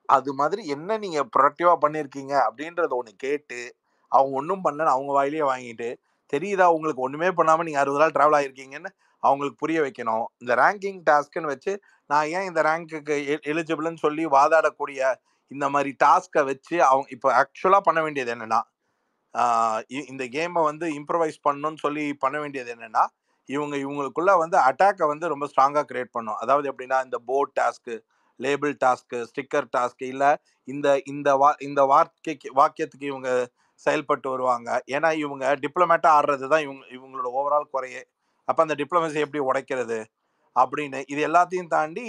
A: அது மாதிரி என்ன நீங்க ப்ரொடக்டிவா பண்ணிருக்கீங்க அப்படின்றத ஒண்ணு கேட்டு அவங்க ஒன்றும் பண்ணல அவங்க வாயிலேயே வாங்கிட்டு தெரியுதா உங்களுக்கு ஒண்ணுமே பண்ணாம நீங்க 60 நாள் டிராவல் ஆயிருக்கீங்கன்னு அவங்களுக்கு புரிய வைக்கணும். இந்த ரேங்கிங் டாஸ்க்னு வச்சு நான் ஏன் இந்த ரேங்க்குக்கு எலிஜிபிள்னு சொல்லி வாதாடக்கூடிய இந்த மாதிரி டாஸ்கை வச்சு அவங்க இப்போ ஆக்சுவலா பண்ண வேண்டியது என்னன்னா இந்த கேமை வந்து இம்ப்ரவைஸ் பண்ணணும்னு சொல்லி பண்ண வேண்டியது என்னன்னா இவங்களுக்குள்ள வந்து அட்டாக்கை வந்து ரொம்ப ஸ்ட்ராங்கா கிரியேட் பண்ணும். அதாவது எப்படின்னா இந்த போர்ட் டாஸ்க்கு, லேபிள் டாஸ்க்கு, ஸ்டிக்கர் டாஸ்க்கு, இல்ல இந்த வாக்கியத்துக்கு இவங்க செயல்பட்டு வருவாங்க. ஏன்னா இவங்க டிப்ளமேட்டா ஆடுறது தான் இவங்களோட ஓவரால் குறையே. அப்ப அந்த டிப்ளமசி எப்படி உடைக்கிறது அப்படின்னு இது எல்லாத்தையும் தாண்டி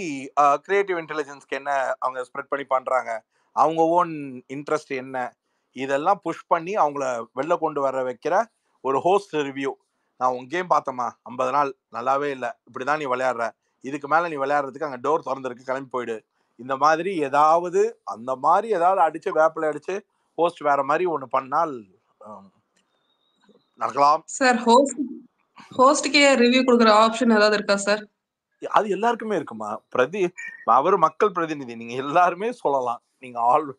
A: கிரியேட்டிவ் இன்டெலிஜென்ஸ்க்கு என்ன அவங்க ஸ்ப்ரெட் பண்ணி பண்றாங்க, அவங்க ஓன் இன்ட்ரெஸ்ட் என்ன, இதெல்லாம் புஷ் பண்ணி அவங்கள வெளில கொண்டு வர வைக்கிற ஒரு ஹோஸ்ட் ரிவ்யூ. நான் உன் கேம் பார்த்தோமா 50 நாள் நல்லாவே இல்லை, இப்படிதான் நீ விளையாடுற, இதுக்கு மேல நீ விளையாடுறதுக்கு அங்கே டோர் திறந்துருக்கு, கிளம்பி போயிடு, இந்த மாதிரி ஏதாவது அந்த மாதிரி ஏதாவது அடிச்சு வேப்பில அடிச்சு ஹோஸ்ட் வேற மாதிரி ஒன்று பண்ணால் நடக்கலாம்.
H: சார் ஹோஸ்ட்க்கே ரிவ்யூ கொடுக்குற ஆப்ஷன் ஏதாவது இருக்கா சார்?
A: அது எல்லாருக்குமே இருக்குமா அவர் மக்கள் பிரதிநிதி, நீங்க எல்லாருமே சொல்லலாம், நீங்க ஆல்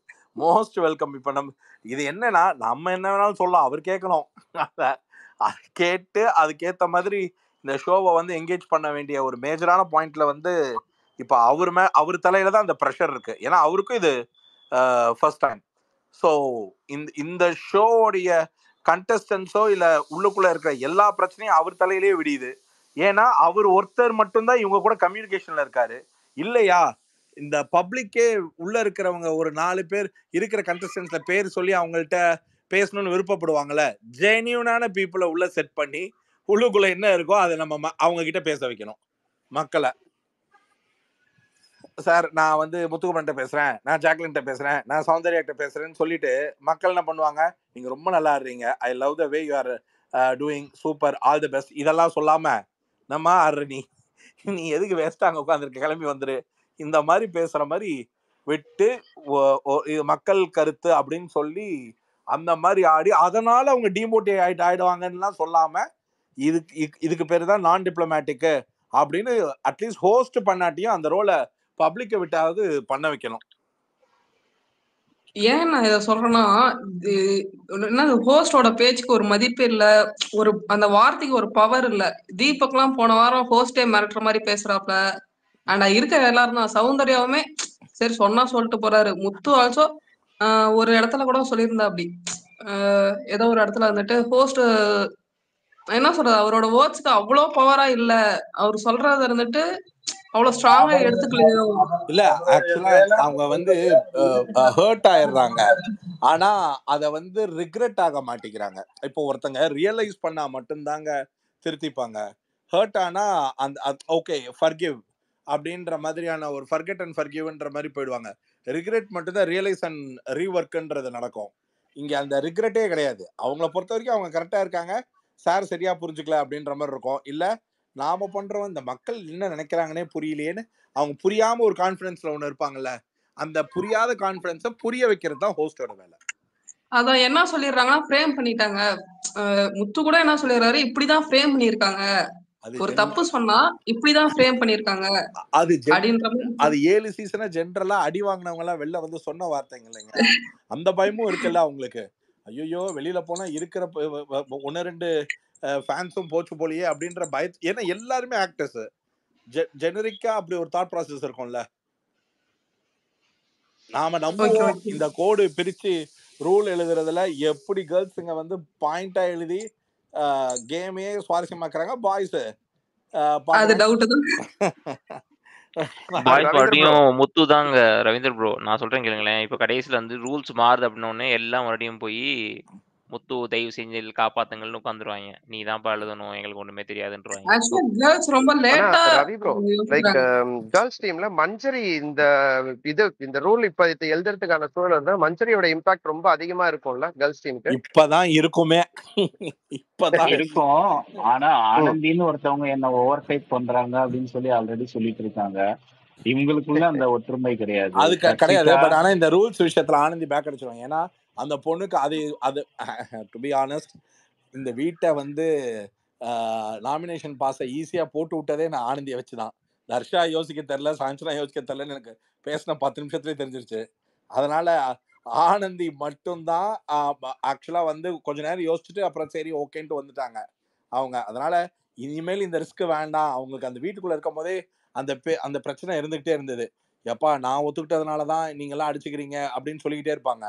A: மோஸ்ட் வெல்கம். இப்ப நம்ம இது என்னன்னா நம்ம என்ன வேணாலும் சொல்லலாம், அவர் கேட்கணும். அதை கேட்டு அதுக்கேத்த மாதிரி இந்த ஷோவை வந்து என்கேஜ் பண்ண வேண்டிய ஒரு மேஜரான பாயிண்ட்ல வந்து இப்ப அவர் தலையில தான் அந்த ப்ரெஷர் இருக்கு. ஏன்னா அவருக்கும் இது ஃபர்ஸ்ட் டைம். ஸோ இந்த ஷோவுடைய கண்டஸ்டன்ஸோ இல்ல உள்ளுக்குள்ள இருக்கிற எல்லா பிரச்சனையும் அவர் தலையிலேயே விடியுது. ஏன்னா அவர் ஒருத்தர் மட்டும்தான் இவங்க கூட கம்யூனிகேஷன்ல இருக்காரு இல்லையா. இந்த பப்ளிக்கே உள்ள இருக்கிறவங்க ஒரு 4 பேர் இருக்கிற கண்டஸ்டன்ஸ்ல பேர் சொல்லி அவங்கள்ட்ட பேசணும்னு விருப்பப்படுவாங்கல்ல, ஜென்யூனான பீப்புளை உள்ள செட் பண்ணி உள்ளுக்குள்ள என்ன இருக்கோ அதை நம்ம அவங்க கிட்ட பேச வைக்கணும் மக்களை. சார் நான் வந்து முத்துக்குமரன்ட்ட பேசுறேன், நான் ஜாக்லின்ட்ட பேசுறேன், நான் சௌந்தர்யாட்ட பேசுறேன்னு சொல்லிட்டு மக்கள் என்ன பண்ணுவாங்க, நீங்க ரொம்ப நல்லா ஆடுறீங்க, I love the way you are doing, super, all the best, இதெல்லாம் சொல்லாம நம்ம ஆடுற நீ எதுக்கு வேஸ்டா அங்க உட்காந்துருக்க, கிளம்பி வந்துரு, இந்த மாதிரி பேசுற மாதிரி விட்டு இது மக்கள் கருத்து அப்படின்னு சொல்லி அந்த மாதிரி ஆடி அதனால அவங்க டிமோட்டிவேட் ஆயிடுவாங்கன்னு சொல்லாம இதுக்கு பேரு தான் நான் டிப்ளமேட்டிக்கு அப்படின்னு அட்லீஸ்ட் ஹோஸ்ட் பண்ணாட்டியும் அந்த ரோலை பப்ளிக்கை விட்டாவது பண்ண வைக்கணும்.
H: ஏன் நான் இதை சொல்றேன்னா, ஹோஸ்டோட பேச்சுக்கு ஒரு மதிப்பு இல்ல, ஒரு அந்த வார்த்தைக்கு ஒரு பவர் இல்ல. தீபக் எல்லாம் போன வாரம் ஹோஸ்டே மிரட்டுற மாதிரி பேசுறாப்ல. அண்ட் இருக்கிற எல்லாரும் தான், சௌந்தர்யாவுமே சரி சொன்னா சொல்லிட்டு போறாரு. முத்து ஆல்சோ ஒரு இடத்துல கூட சொல்லியிருந்தா அப்படி, ஏதோ ஒரு இடத்துல வந்துட்டு ஹோஸ்ட் என்ன சொல்றது, அவரோட வேர்ட்ஸ்க்கு அவ்வளோ பவரா இல்ல, அவர் சொல்றது இருந்துட்டு அவ்வளவு ஸ்ட்ராங்கா எடுத்துக்கலையோ.
A: இல்ல ஆக்சுவலா அவங்க வந்து ஹர்ட் ஆயிடுறாங்க, ஆனா அத வந்து ரிக்ரெட் ஆக மாட்டேங்கிறாங்க. இப்போ ஒருத்தங்க ரியலைஸ் பண்ணா மட்டும்தாங்க திருத்திப்பாங்க. ஹர்ட் ஆனா அந்த ஓகே ஃபர்கிவ் அப்படின்ற மாதிரியான ஒரு ஃபர்கெட் அண்ட் ஃபர்கிவ்ன்ற மாதிரி போயிடுவாங்க. ரிக்ரெட் மட்டும்தான் ரியலைஸ் அண்ட் ரீவொர்க்ன்றது நடக்கும். இங்க அந்த ரிக்ரெட்டே கிடையாது. அவங்கள பொறுத்த வரைக்கும் அவங்க கரெக்டா இருக்காங்க, சார் சரியா புரிஞ்சுக்கல அப்படின்ற மாதிரி இருக்கும். இல்ல நாம பண்றோம், இந்த மக்கள் என்ன நினைக்கிறாங்கன்னே புரியலையேன்னு அவங்க புரியாம ஒரு கான்பிடன்ஸ்ல ஒண்ணு இருப்பாங்கல்ல, அந்த புரியாத கான்பிடன்ஸை புரிய வைக்கிறது தான் ஹோஸ்டோட வேலை.
H: அதான் என்ன சொல்லிடுறாங்கன்னா ஃப்ரேம் பண்ணிட்டாங்க. முத்து கூட என்ன சொல்லிடுறாரு, இப்படிதான் ஃப்ரேம் பண்ணிருக்காங்க, ஒரு தப்பு சொன்னா இப்படிதான் ஃப்ரேம் பண்ணிருக்காங்க.
A: அது 7 சீசனா ஜென்ரலா அடி வாங்கினவங்க எல்லாம் வெளில வந்து சொன்ன வார்த்தைங்க இல்லைங்க. அந்த பயமும் இருக்குல்ல அவங்களுக்கு. ஐயோ வெளியில போனா இருக்கிற 1-2 ஃபேன்ஸும் போச்சு போலியே அப்படின்ற ஏன்னா எல்லாருமே ஆக்டர்ஸ், ஜெனரிக்கா அப்படி ஒரு தாட் ப்ராசஸ் இருக்கும்ல. நாம நம்புவோம் இந்த கோடு பிரிச்சு ரூல் எழுதுறதுல எப்படி கேர்ள்ஸுங்க வந்து பாயிண்டா எழுதி கேமையே சுவாரஸ்யமாக்குறாங்க, பாய்ஸ்
G: பாய்ஸ் மறுபடியும் முத்து தாங்க. ரவீந்தர் ப்ரோ நான் சொல்றேன் கேளுங்களேன், இப்ப கடைசியில வந்து ரூல்ஸ் மாறுது அப்படின்னோடனே எல்லாம் மறுபடியும் போய் முத்து தயவு செஞ்சு காப்பாத்துங்கள்னு உட்காந்துருவாங்க. நீ தான்ப்பா எழுதணும், எங்களுக்கு ஒண்ணுமே தெரியாதுன்றவாங்க.
H: ஆக்சுவலா கேர்ள்ஸ் ரொம்ப
I: ஆனா
H: லேட்டா
I: ரவி ப்ரோ, லைக்
H: யோசிக்கிறாங்க.
I: கேர்ள்ஸ் டீம்ல மஞ்சரி இந்த ரூல் இப்ப இது எழுதுறதுக்கான சூழல் இருந்தா மஞ்சரியோட இம்பாக்ட் ரொம்ப அதிகமா இருக்கும்ல கேர்ள்ஸ் டீமுக்கு.
A: இப்பதான் இருக்குமே. இப்பதான்
D: இருக்கும். ஆனா
I: ம்.
D: ஆனந்தின்னு ஒருத்தவங்க என்ன ஓவர் டைப் பண்றாங்க அப்படின்னு சொல்லி ஆல்ரெடி சொல்லிட்டு இருக்காங்க. இவங்களுக்குள்ள அந்த ஒற்றுமை கிடையாது.
A: அது கிடையாது.
D: தர்ஷிகா
A: பட் ஆனா இந்த ரூல்ஸ் விஷயத்துல ஆனந்தி பேக் அடிச்சிருவாங்க. ஏன்னா அந்த பொண்ணுக்கு அது டு பி ஆனஸ்ட், இந்த வீட்டை வந்து நாமினேஷன் பாஸை ஈஸியா போட்டு விட்டதே நான் ஆனந்தியை வச்சுதான். தர்ஷா யோசிக்க தெரியல, சாஞ்சனா யோசிக்க தெரியலன்னு எனக்கு பேசின 10 நிமிஷத்துலயே தெரிஞ்சிருச்சு. அதனால ஆனந்தி மட்டும்தான் ஆக்சுவலா வந்து கொஞ்ச நேரம் யோசிச்சுட்டு அப்புறம் சரி ஓகேன்ட்டு வந்துட்டாங்க அவங்க. அதனால இனிமேல் இந்த ரிஸ்க் வேண்டாம். அவங்களுக்கு அந்த வீட்டுக்குள்ள இருக்கும் போதே அந்த பிரச்சனை இருந்துகிட்டே இருந்தது. எப்பா நான் ஒத்துக்கிட்டதுனாலதான் நீங்க எல்லாம் அடிச்சுக்கிறீங்க அப்படின்னு சொல்லிக்கிட்டே இருப்பாங்க.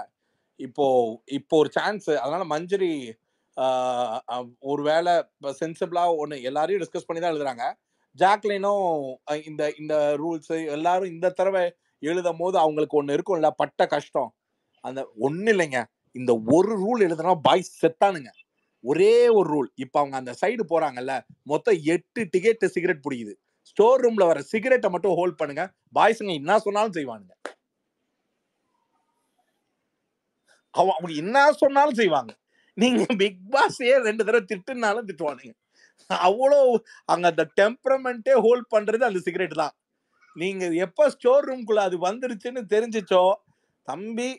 A: இப்போ ஒரு சான்ஸ். அதனால மஞ்சரி ஒருவேளை சென்சிபிளா ஒண்ணு எல்லாரையும் டிஸ்கஸ் பண்ணி தான் எழுதுறாங்க. ஜாக்லினும் இந்த இந்த ரூல்ஸ் எல்லாரும் இந்த தடவை எழுதும் போது அவங்களுக்கு ஒண்ணு இருக்கும்ல, பட்ட கஷ்டம். அந்த ஒண்ணு இல்லைங்க, இந்த ஒரு ரூல் எழுதுனா பாய்ஸ் செத்தானுங்க. ஒரே ஒரு ரூல். இப்ப அவங்க அந்த சைடு போறாங்கல்ல, மொத்தம் 8 டிக்கெட் சிகரெட் பிடிக்குது. ஸ்டோர் ரூம்ல வர சிகரெட்டை மட்டும் ஹோல்ட் பண்ணுங்க, பாய்ஸுங்க என்ன சொன்னாலும் செய்வானுங்க. அவங்க என்ன சொன்னாலும் செய்வாங்க. நீங்க பிக் பாஸே 2 தடவை திட்டுனாலும் திட்டுவானுங்க. அவ்வளோ அங்க அந்த டெம்பரமெண்டே ஹோல்ட் பண்றது அந்த சிகரெட் தான். நீங்க எப்ப ஸ்டோர் ரூம்குள்ள அது வந்துருச்சுன்னு தெரிஞ்சிச்சோ, தம்பி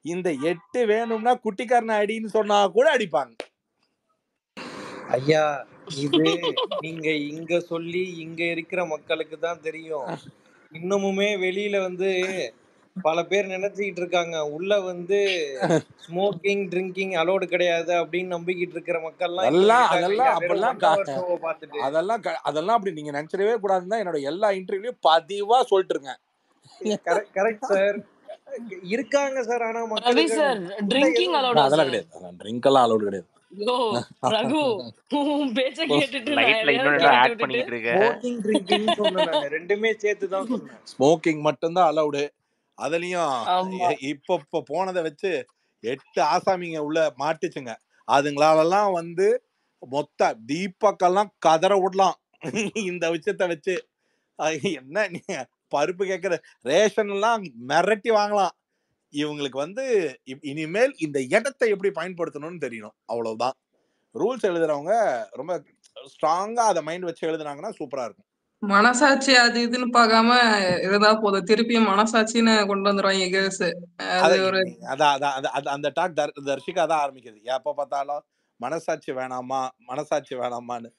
A: இந்த 8 வேணும்னா குட்டிக்காரன அடின்னு சொன்னா கூட அடிப்பாங்க.
F: ஐயா, இது நீங்க இங்க சொல்லி இங்க இருக்கிற மக்களுக்கு தான் தெரியும். இன்னமுமே வெளியில வந்து பல பேர் நினைச்சுக்கிட்டு இருக்காங்க, உள்ள வந்து ஸ்மோக்கிங் ட்ரிங்கிங் அலோடு கிடையாது அப்படின்னு நம்பிக்கிட்டு இருக்கிற மக்கள்லாம் இப்ப
A: அதெல்லாம்
F: இருக்காங்க
A: அதெல்லாம்
F: ஐயா, வெறும்
A: அப்படிலாம்
F: 1 hour ஷோவை பார்த்துட்டு.
A: அதெல்லாம் அப்படி நீங்க நினைச்சிடவே கூடாதுன்னு தான் என்னோட எல்லா இன்டர்வியூலயும் பதிவா சொல்லிட்டு இருக்கேன்.
F: கரெக்ட் சார், இருக்காங்க சார். ஆனா
B: ரவி
F: மக்களுக்கு
B: சார்,
F: உள்ள
B: ட்ரிங்கிங்
F: எதுவும்
B: அலௌடா
A: அதெல்லாம்
B: சார்?
A: கிடையாது. ட்ரிங்க் எல்லாம் அலோடு கிடையாது.
B: யோ ரகு, உன் பேச்ச கேட்டுட்டு நான்
G: லைட்ல
B: எதையாவது
G: இன்னொன்னு
B: கிளப்பி
G: ஆட்
B: விட்டுட்டு
G: பண்ணிக்கிட்டு இருக்க.
F: ஸ்மோக்கிங் ட்ரிங்கிங் சொன்னேன், நான் ரெண்டுமே சேர்த்து தான் சொன்னேன்.
A: ஸ்மோக்கிங் மட்டும்தான் அலௌடு. அதுலயும்
B: ஆமா.
A: இப்ப போனதை வச்சு 8 ஆசாமிங்க உள்ள மாட்டுச்சுங்க. அதுங்களாலெல்லாம் வந்து மொத்த தீபக்கெல்லாம் கதற விடலாம் இந்த விஷயத்த வச்சு. என்ன நீங்க பருப்பு கேட்கிற ரேஷன் எல்லாம் மிரட்டி வாங்கலாம். இவங்களுக்கு வந்து இனிமேல் இந்த இடத்தை எப்படி பயன்படுத்தணும்னு தெரியணும், அவ்வளவுதான். ரூல்ஸ் எழுதுறவங்க ரொம்ப ஸ்ட்ராங்கா அதை மைண்ட் வச்சு எழுதுனாங்கன்னா சூப்பரா இருக்கும்.
H: மனசாட்சி அது இதுன்னு பார்க்காம இருந்தா போதும். திருப்பியும் மனசாட்சின்னு கொண்டு வந்துருவாங்க கேர்ள்ஸ். அது ஒரு
A: அந்த டாக் தர்ஷிகா தான் ஆரம்பிக்குது. எப்ப பார்த்தாலும் மனசாட்சி வேணாமான்னு.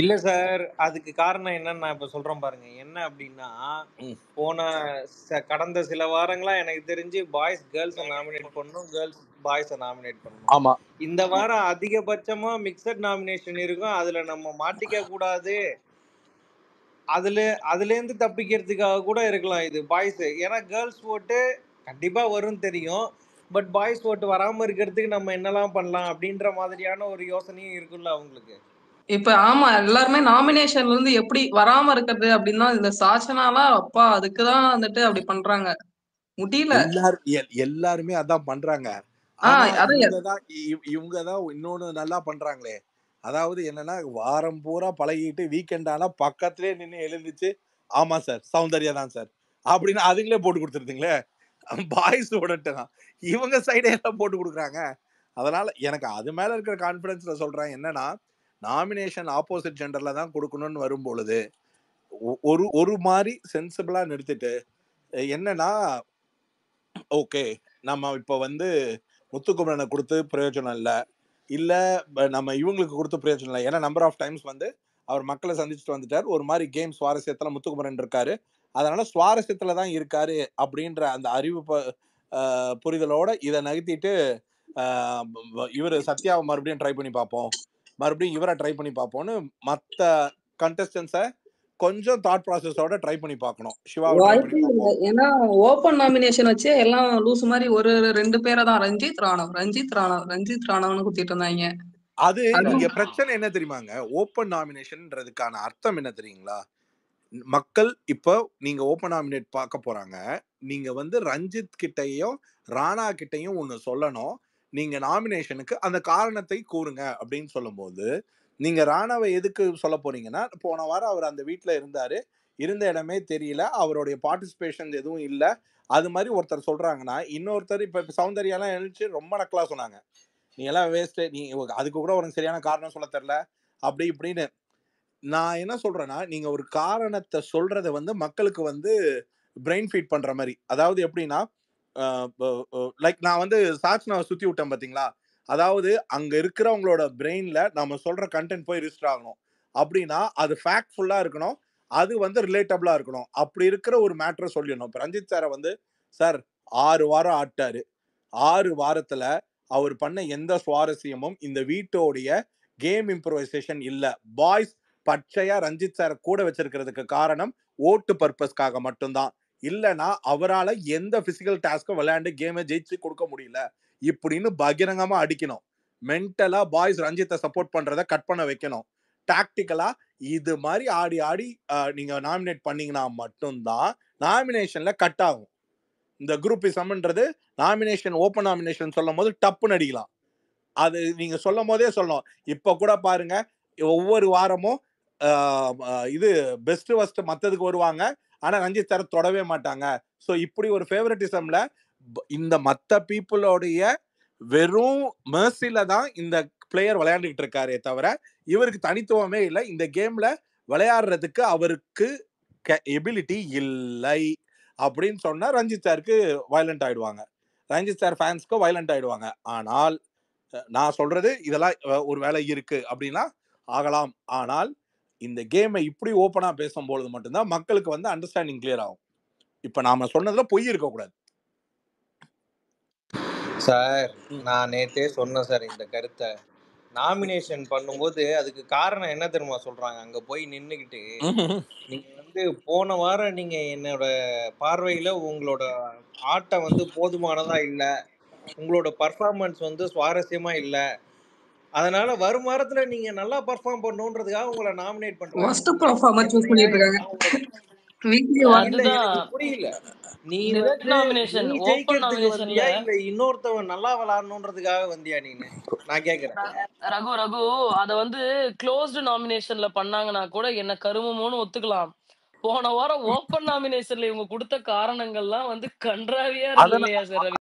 F: இல்ல சார், அதுக்கு காரணம் என்னன்னு நான் இப்ப சொல்றேன் பாருங்க. என்ன அப்படின்னா, கடந்த சில வாரங்களா எனக்கு தெரிஞ்சு பாய்ஸ் கேர்ள்ஸை நாமினேட் பண்ணணும், கேர்ள்ஸ் பாய்ஸை நாமினேட் பண்ணணும்.
A: ஆமா,
F: இந்த வாரம் அதிகபட்சமா மிக்சட் நாமினேஷன் இருக்கும். அதுல நம்ம மாட்டிக்க கூடாது, அதுல இருந்து தப்பிக்கிறதுக்காக கூட இருக்கலாம் இது பாய்ஸ். ஏன்னா கேர்ள்ஸ் ஓட்டு கண்டிப்பா வரும் தெரியும், பட் பாய்ஸ் ஓட்டு வராம இருக்கிறதுக்கு நம்ம என்னெல்லாம் பண்ணலாம் அப்படின்ற மாதிரியான ஒரு யோசனையும் இருக்குல்ல அவங்களுக்கு.
H: இப்ப ஆமா, எல்லாருமே நாமினேஷன்ல இருந்து எப்படி வராம இருக்கிறது அப்படின்னா இந்த சாச்சனாலாம் அப்பா அதுக்குதான் வந்துட்டு அப்படி பண்றாங்க. முடியல.
A: எல்லாருமே அதான் பண்றாங்க. ஆனா இவங்கதான் இன்னொன்னு நல்லா பண்றாங்களே. அதாவது என்னன்னா, வாரம் பூரா பழகிட்டு வீக்கெண்ட் ஆனா பக்கத்திலே நின்று எழுந்துச்சு, ஆமா சார் சௌந்தர்யா தான் சார் அப்படின்னு அதுங்களே போட்டு கொடுத்துருதுங்களே. பாய்ஸ் ஓடட்டா இவங்க சைடே எல்லாம் போட்டு கொடுக்குறாங்க. அதனால எனக்கு அது மேல இருக்கிற கான்பிடன்ஸ்ல சொல்றேன். என்னன்னா, நாமினேஷன் ஆப்போசிட் ஜெண்டர்ல தான் கொடுக்கணும்னு வரும் பொழுது ஒரு மாதிரி சென்சிபிளா நிறுத்திட்டு, என்னன்னா ஓகே நம்ம இப்ப வந்து முத்துக்குமரனை கொடுத்து பிரயோஜனம் இல்ல நம்ம இவங்களுக்கு கொடுத்து பிரயோஜனம் இல்லை. ஏன்னா நம்பர் ஆஃப் டைம்ஸ் வந்து அவர் மக்களை சந்திச்சுட்டு வந்துட்டார். ஒரு மாதிரி கேம் சுவாரஸ்யத்துல முத்துக்குமரன் இருக்காரு. அதனால சுவாரஸ்யத்துல தான் இருக்காரு அப்படின்ற அந்த அறிவு புரிதலோட இதை நகர்த்திட்டு இவர் சத்யாவை மறுபடியும் ட்ரை பண்ணி பார்ப்போம், மறுபடியும் இவரை ட்ரை பண்ணி பார்ப்போம்னு மற்ற கண்டஸ்டன்ஸை கொஞ்சம் தாட் ப்ராசஸோட ட்ரை பண்ணி பார்க்கணும். சிவாவை ட்ரை பண்ணி பார்ப்போம்.
H: ஏன்னா ஓபன் நாமினேஷன் வச்சு எல்லாம் லூஸ் மாதிரி ஒரு 2 பேரை தான் ரஞ்சித் ராணவ் குத்திட்டு இருந்தாங்க.
A: அது இங்க பிரச்சனை என்ன தெரியுமாங்க? ஓப்பன் நாமினேஷன்ன்றதுக்கான அர்த்தம் என்ன தெரியுங்களா? மக்கள் இப்போ நீங்க ஓப்பன் நாமினேட் பார்க்க போறாங்க. நீங்க வந்து ரஞ்சித் கிட்டயும் ராணா கிட்டயும் ஒண்ணு சொல்லணும். நீங்க நாமினேஷனுக்கு அந்த காரணத்தை கூறுங்க அப்படின்னு சொல்லும்போது, நீங்க ராணாவை எதுக்கு சொல்ல போறீங்கன்னா, போன வாரம் அவர் அந்த வீட்ல இருந்தாரு. இருந்த இடமே தெரியல. அவருடைய பார்ட்டிசிபேஷன் எதுவும் இல்ல. அது மாதிரி ஒருத்தர் சொல்றாங்கன்னா, இன்னொருத்தர் இப்ப சௌந்தர்யாலாம் எழுந்துச்சு ரொம்ப நக்கலா சொன்னாங்க. நீ எல்லாம் வேஸ்ட். நீ அதுக்கு கூட உனக்கு சரியான காரணம் சொல்ல தெரியல. அப்படி இப்படின்னு. நான் என்ன சொல்றேன்னா, நீங்க ஒரு காரணத்த சொல்றத வந்து மக்களுக்கு வந்து பிரெயின் ஃபீட் பண்ற மாரி. அதாவது எப்படின்னா, அ ப லைக் நான் வந்து சாட்ஸ்னாவ சுத்தி விட்டேன் பார்த்தீங்களா? அதாவது அங்க இருக்கிறவங்களோட பிரெயின்ல நம்ம சொல்ற கன்டென்ட் போய் ரிஜிஸ்டர் ஆகணும். அப்படின்னா, அது ஃபேக்ட்ஃபுல்லா இருக்கணும். அது வந்து ரிலேட்டபிளா இருக்கணும். அப்படி இருக்கிற ஒரு மேட்டர சொல்லிடணும். இப்ப ரஞ்சித் சார வந்து, சார் 6 வாரம் ஆட்டாரு. 6 வாரத்துல அவர் பண்ண எந்த சுவாரஸ்யமும் இந்த வீட்டோடைய கேம் இம்ப்ரூவைசேஷன் இல்ல. பாய்ஸ் பச்சையா ரஞ்சித் சார கூட வச்சிருக்கிறதுக்கு காரணம் ஓட்டு பர்பஸ்க்காக மட்டும்தான். இல்லனா அவரால எந்த பிசிக்கல் டாஸ்க்கும் விளையாண்டு கேமை ஜெயிச்சு கொடுக்க முடியல. இப்படின்னு பகிரங்கமா அடிக்கணும். மென்டலா பாய்ஸ் ரஞ்சித்தை சப்போர்ட் பண்றத கட் பண்ண வைக்கணும். டாக்டிக்கலா இது மாதிரி ஆடி ஆடி நீங்க நாமினேட் பண்ணீங்கன்னா மட்டும்தான் நாமினேஷன்ல கட் ஆகும். இந்த குரூப்பிசம்ன்றது நாமினேஷன் ஓப்பன் நாமினேஷன் சொல்லும் போது டப்புன்னு அடிக்கலாம். அது நீங்க சொல்லும் போதே சொல்லணும். இப்ப கூட பாருங்க, ஒவ்வொரு வாரமும் இது பெஸ்ட் வர்ஸ்ட் மத்ததுக்கு வருவாங்க. ஆனா ரஞ்சித் சார் தொடவே மாட்டாங்க. சோ இப்படி ஒரு ஃபேவரட்டிசம்ல இந்த மத்த பீப்புளோடைய வெறும் மெர்சில தான் இந்த பிளேயர் விளையாண்டுட்டு இருக்காரே தவிர இவருக்கு தனித்துவமே இல்லை. இந்த கேம்ல விளையாடுறதுக்கு அவருக்கு எபிலிட்டி இல்லை அப்படின்னு சொன்னா ரஞ்சித் சாருக்கு வயலண்ட் ஆயிடுவாங்க. ரஞ்சித் சார் ஃபேன்ஸ்க்கு வயலண்ட் ஆயிடுவாங்க. ஆனால் நான் சொல்றது இதெல்லாம் ஒரு வேலை இருக்கு அப்படின்னா ஆகலாம். ஆனால் இந்த கேமை இப்படி ஓப்பனா பேசும்பொழுது மட்டும்தான் மக்களுக்கு வந்து அண்டர்ஸ்டாண்டிங் கிளியர் ஆகும். இப்ப நாம சொன்னதுல பொய் இருக்கக்கூடாது.
F: சார் நான் நேத்தே சொன்னேன் சார் இந்த கருத்தை. நாமினேஷன் பண்ணும்போது அதுக்கு காரணம் என்ன தெரியுமா சொல்றாங்க? அங்க போய் நின்னுக்கிட்டு நீங்க வந்து போன வாரம் நீங்க என்னோட பார்வையில உங்களோட ஆட்டம் வந்து போதுமானதா இல்ல, உங்களோட பர்ஃபார்மன்ஸ் வந்து சுவாரஸ்யமா இல்ல, அதனால வரும் வாரத்துல நீங்க நல்லா பர்ஃபார்ம் பண்ணணுன்றதுக்காக உங்களை நாமினேட் பண்றாங்க.
H: ஃபர்ஸ்ட் பர்ஃபார்மன்ஸ் சூஸ் பண்ணிட்டு இருக்காங்க. வீக்லி
F: இல்ல
B: அதுதான்
F: எனக்கு புரியல. நீ
B: டிரெக்ட்
F: வந்து
B: நாமினேஷன்
F: நீ
B: ஓப்பன்
F: ஜெயிக்கிறதுக்கு
B: நாமினேஷன்ல
F: வந்தியா இல்ல இன்னொருத்தவன் நல்லா விளையாடணுன்றதுக்காக வந்தியா நீனு? நான் கேக்குறேன்.
B: ரகு அத வந்து க்ளோஸ்டு நாமினேஷன்ல பண்ணாங்கன்னா கூட என்ன கருமமோன்னு ஒத்துக்கலாம். போன வாரம் ஓப்பன் நாமினேஷன்ல இவங்க கொடுத்த காரணங்கள்லாம் வந்து கன்றாவியா இருக்கு இல்லையா சார் ரவி?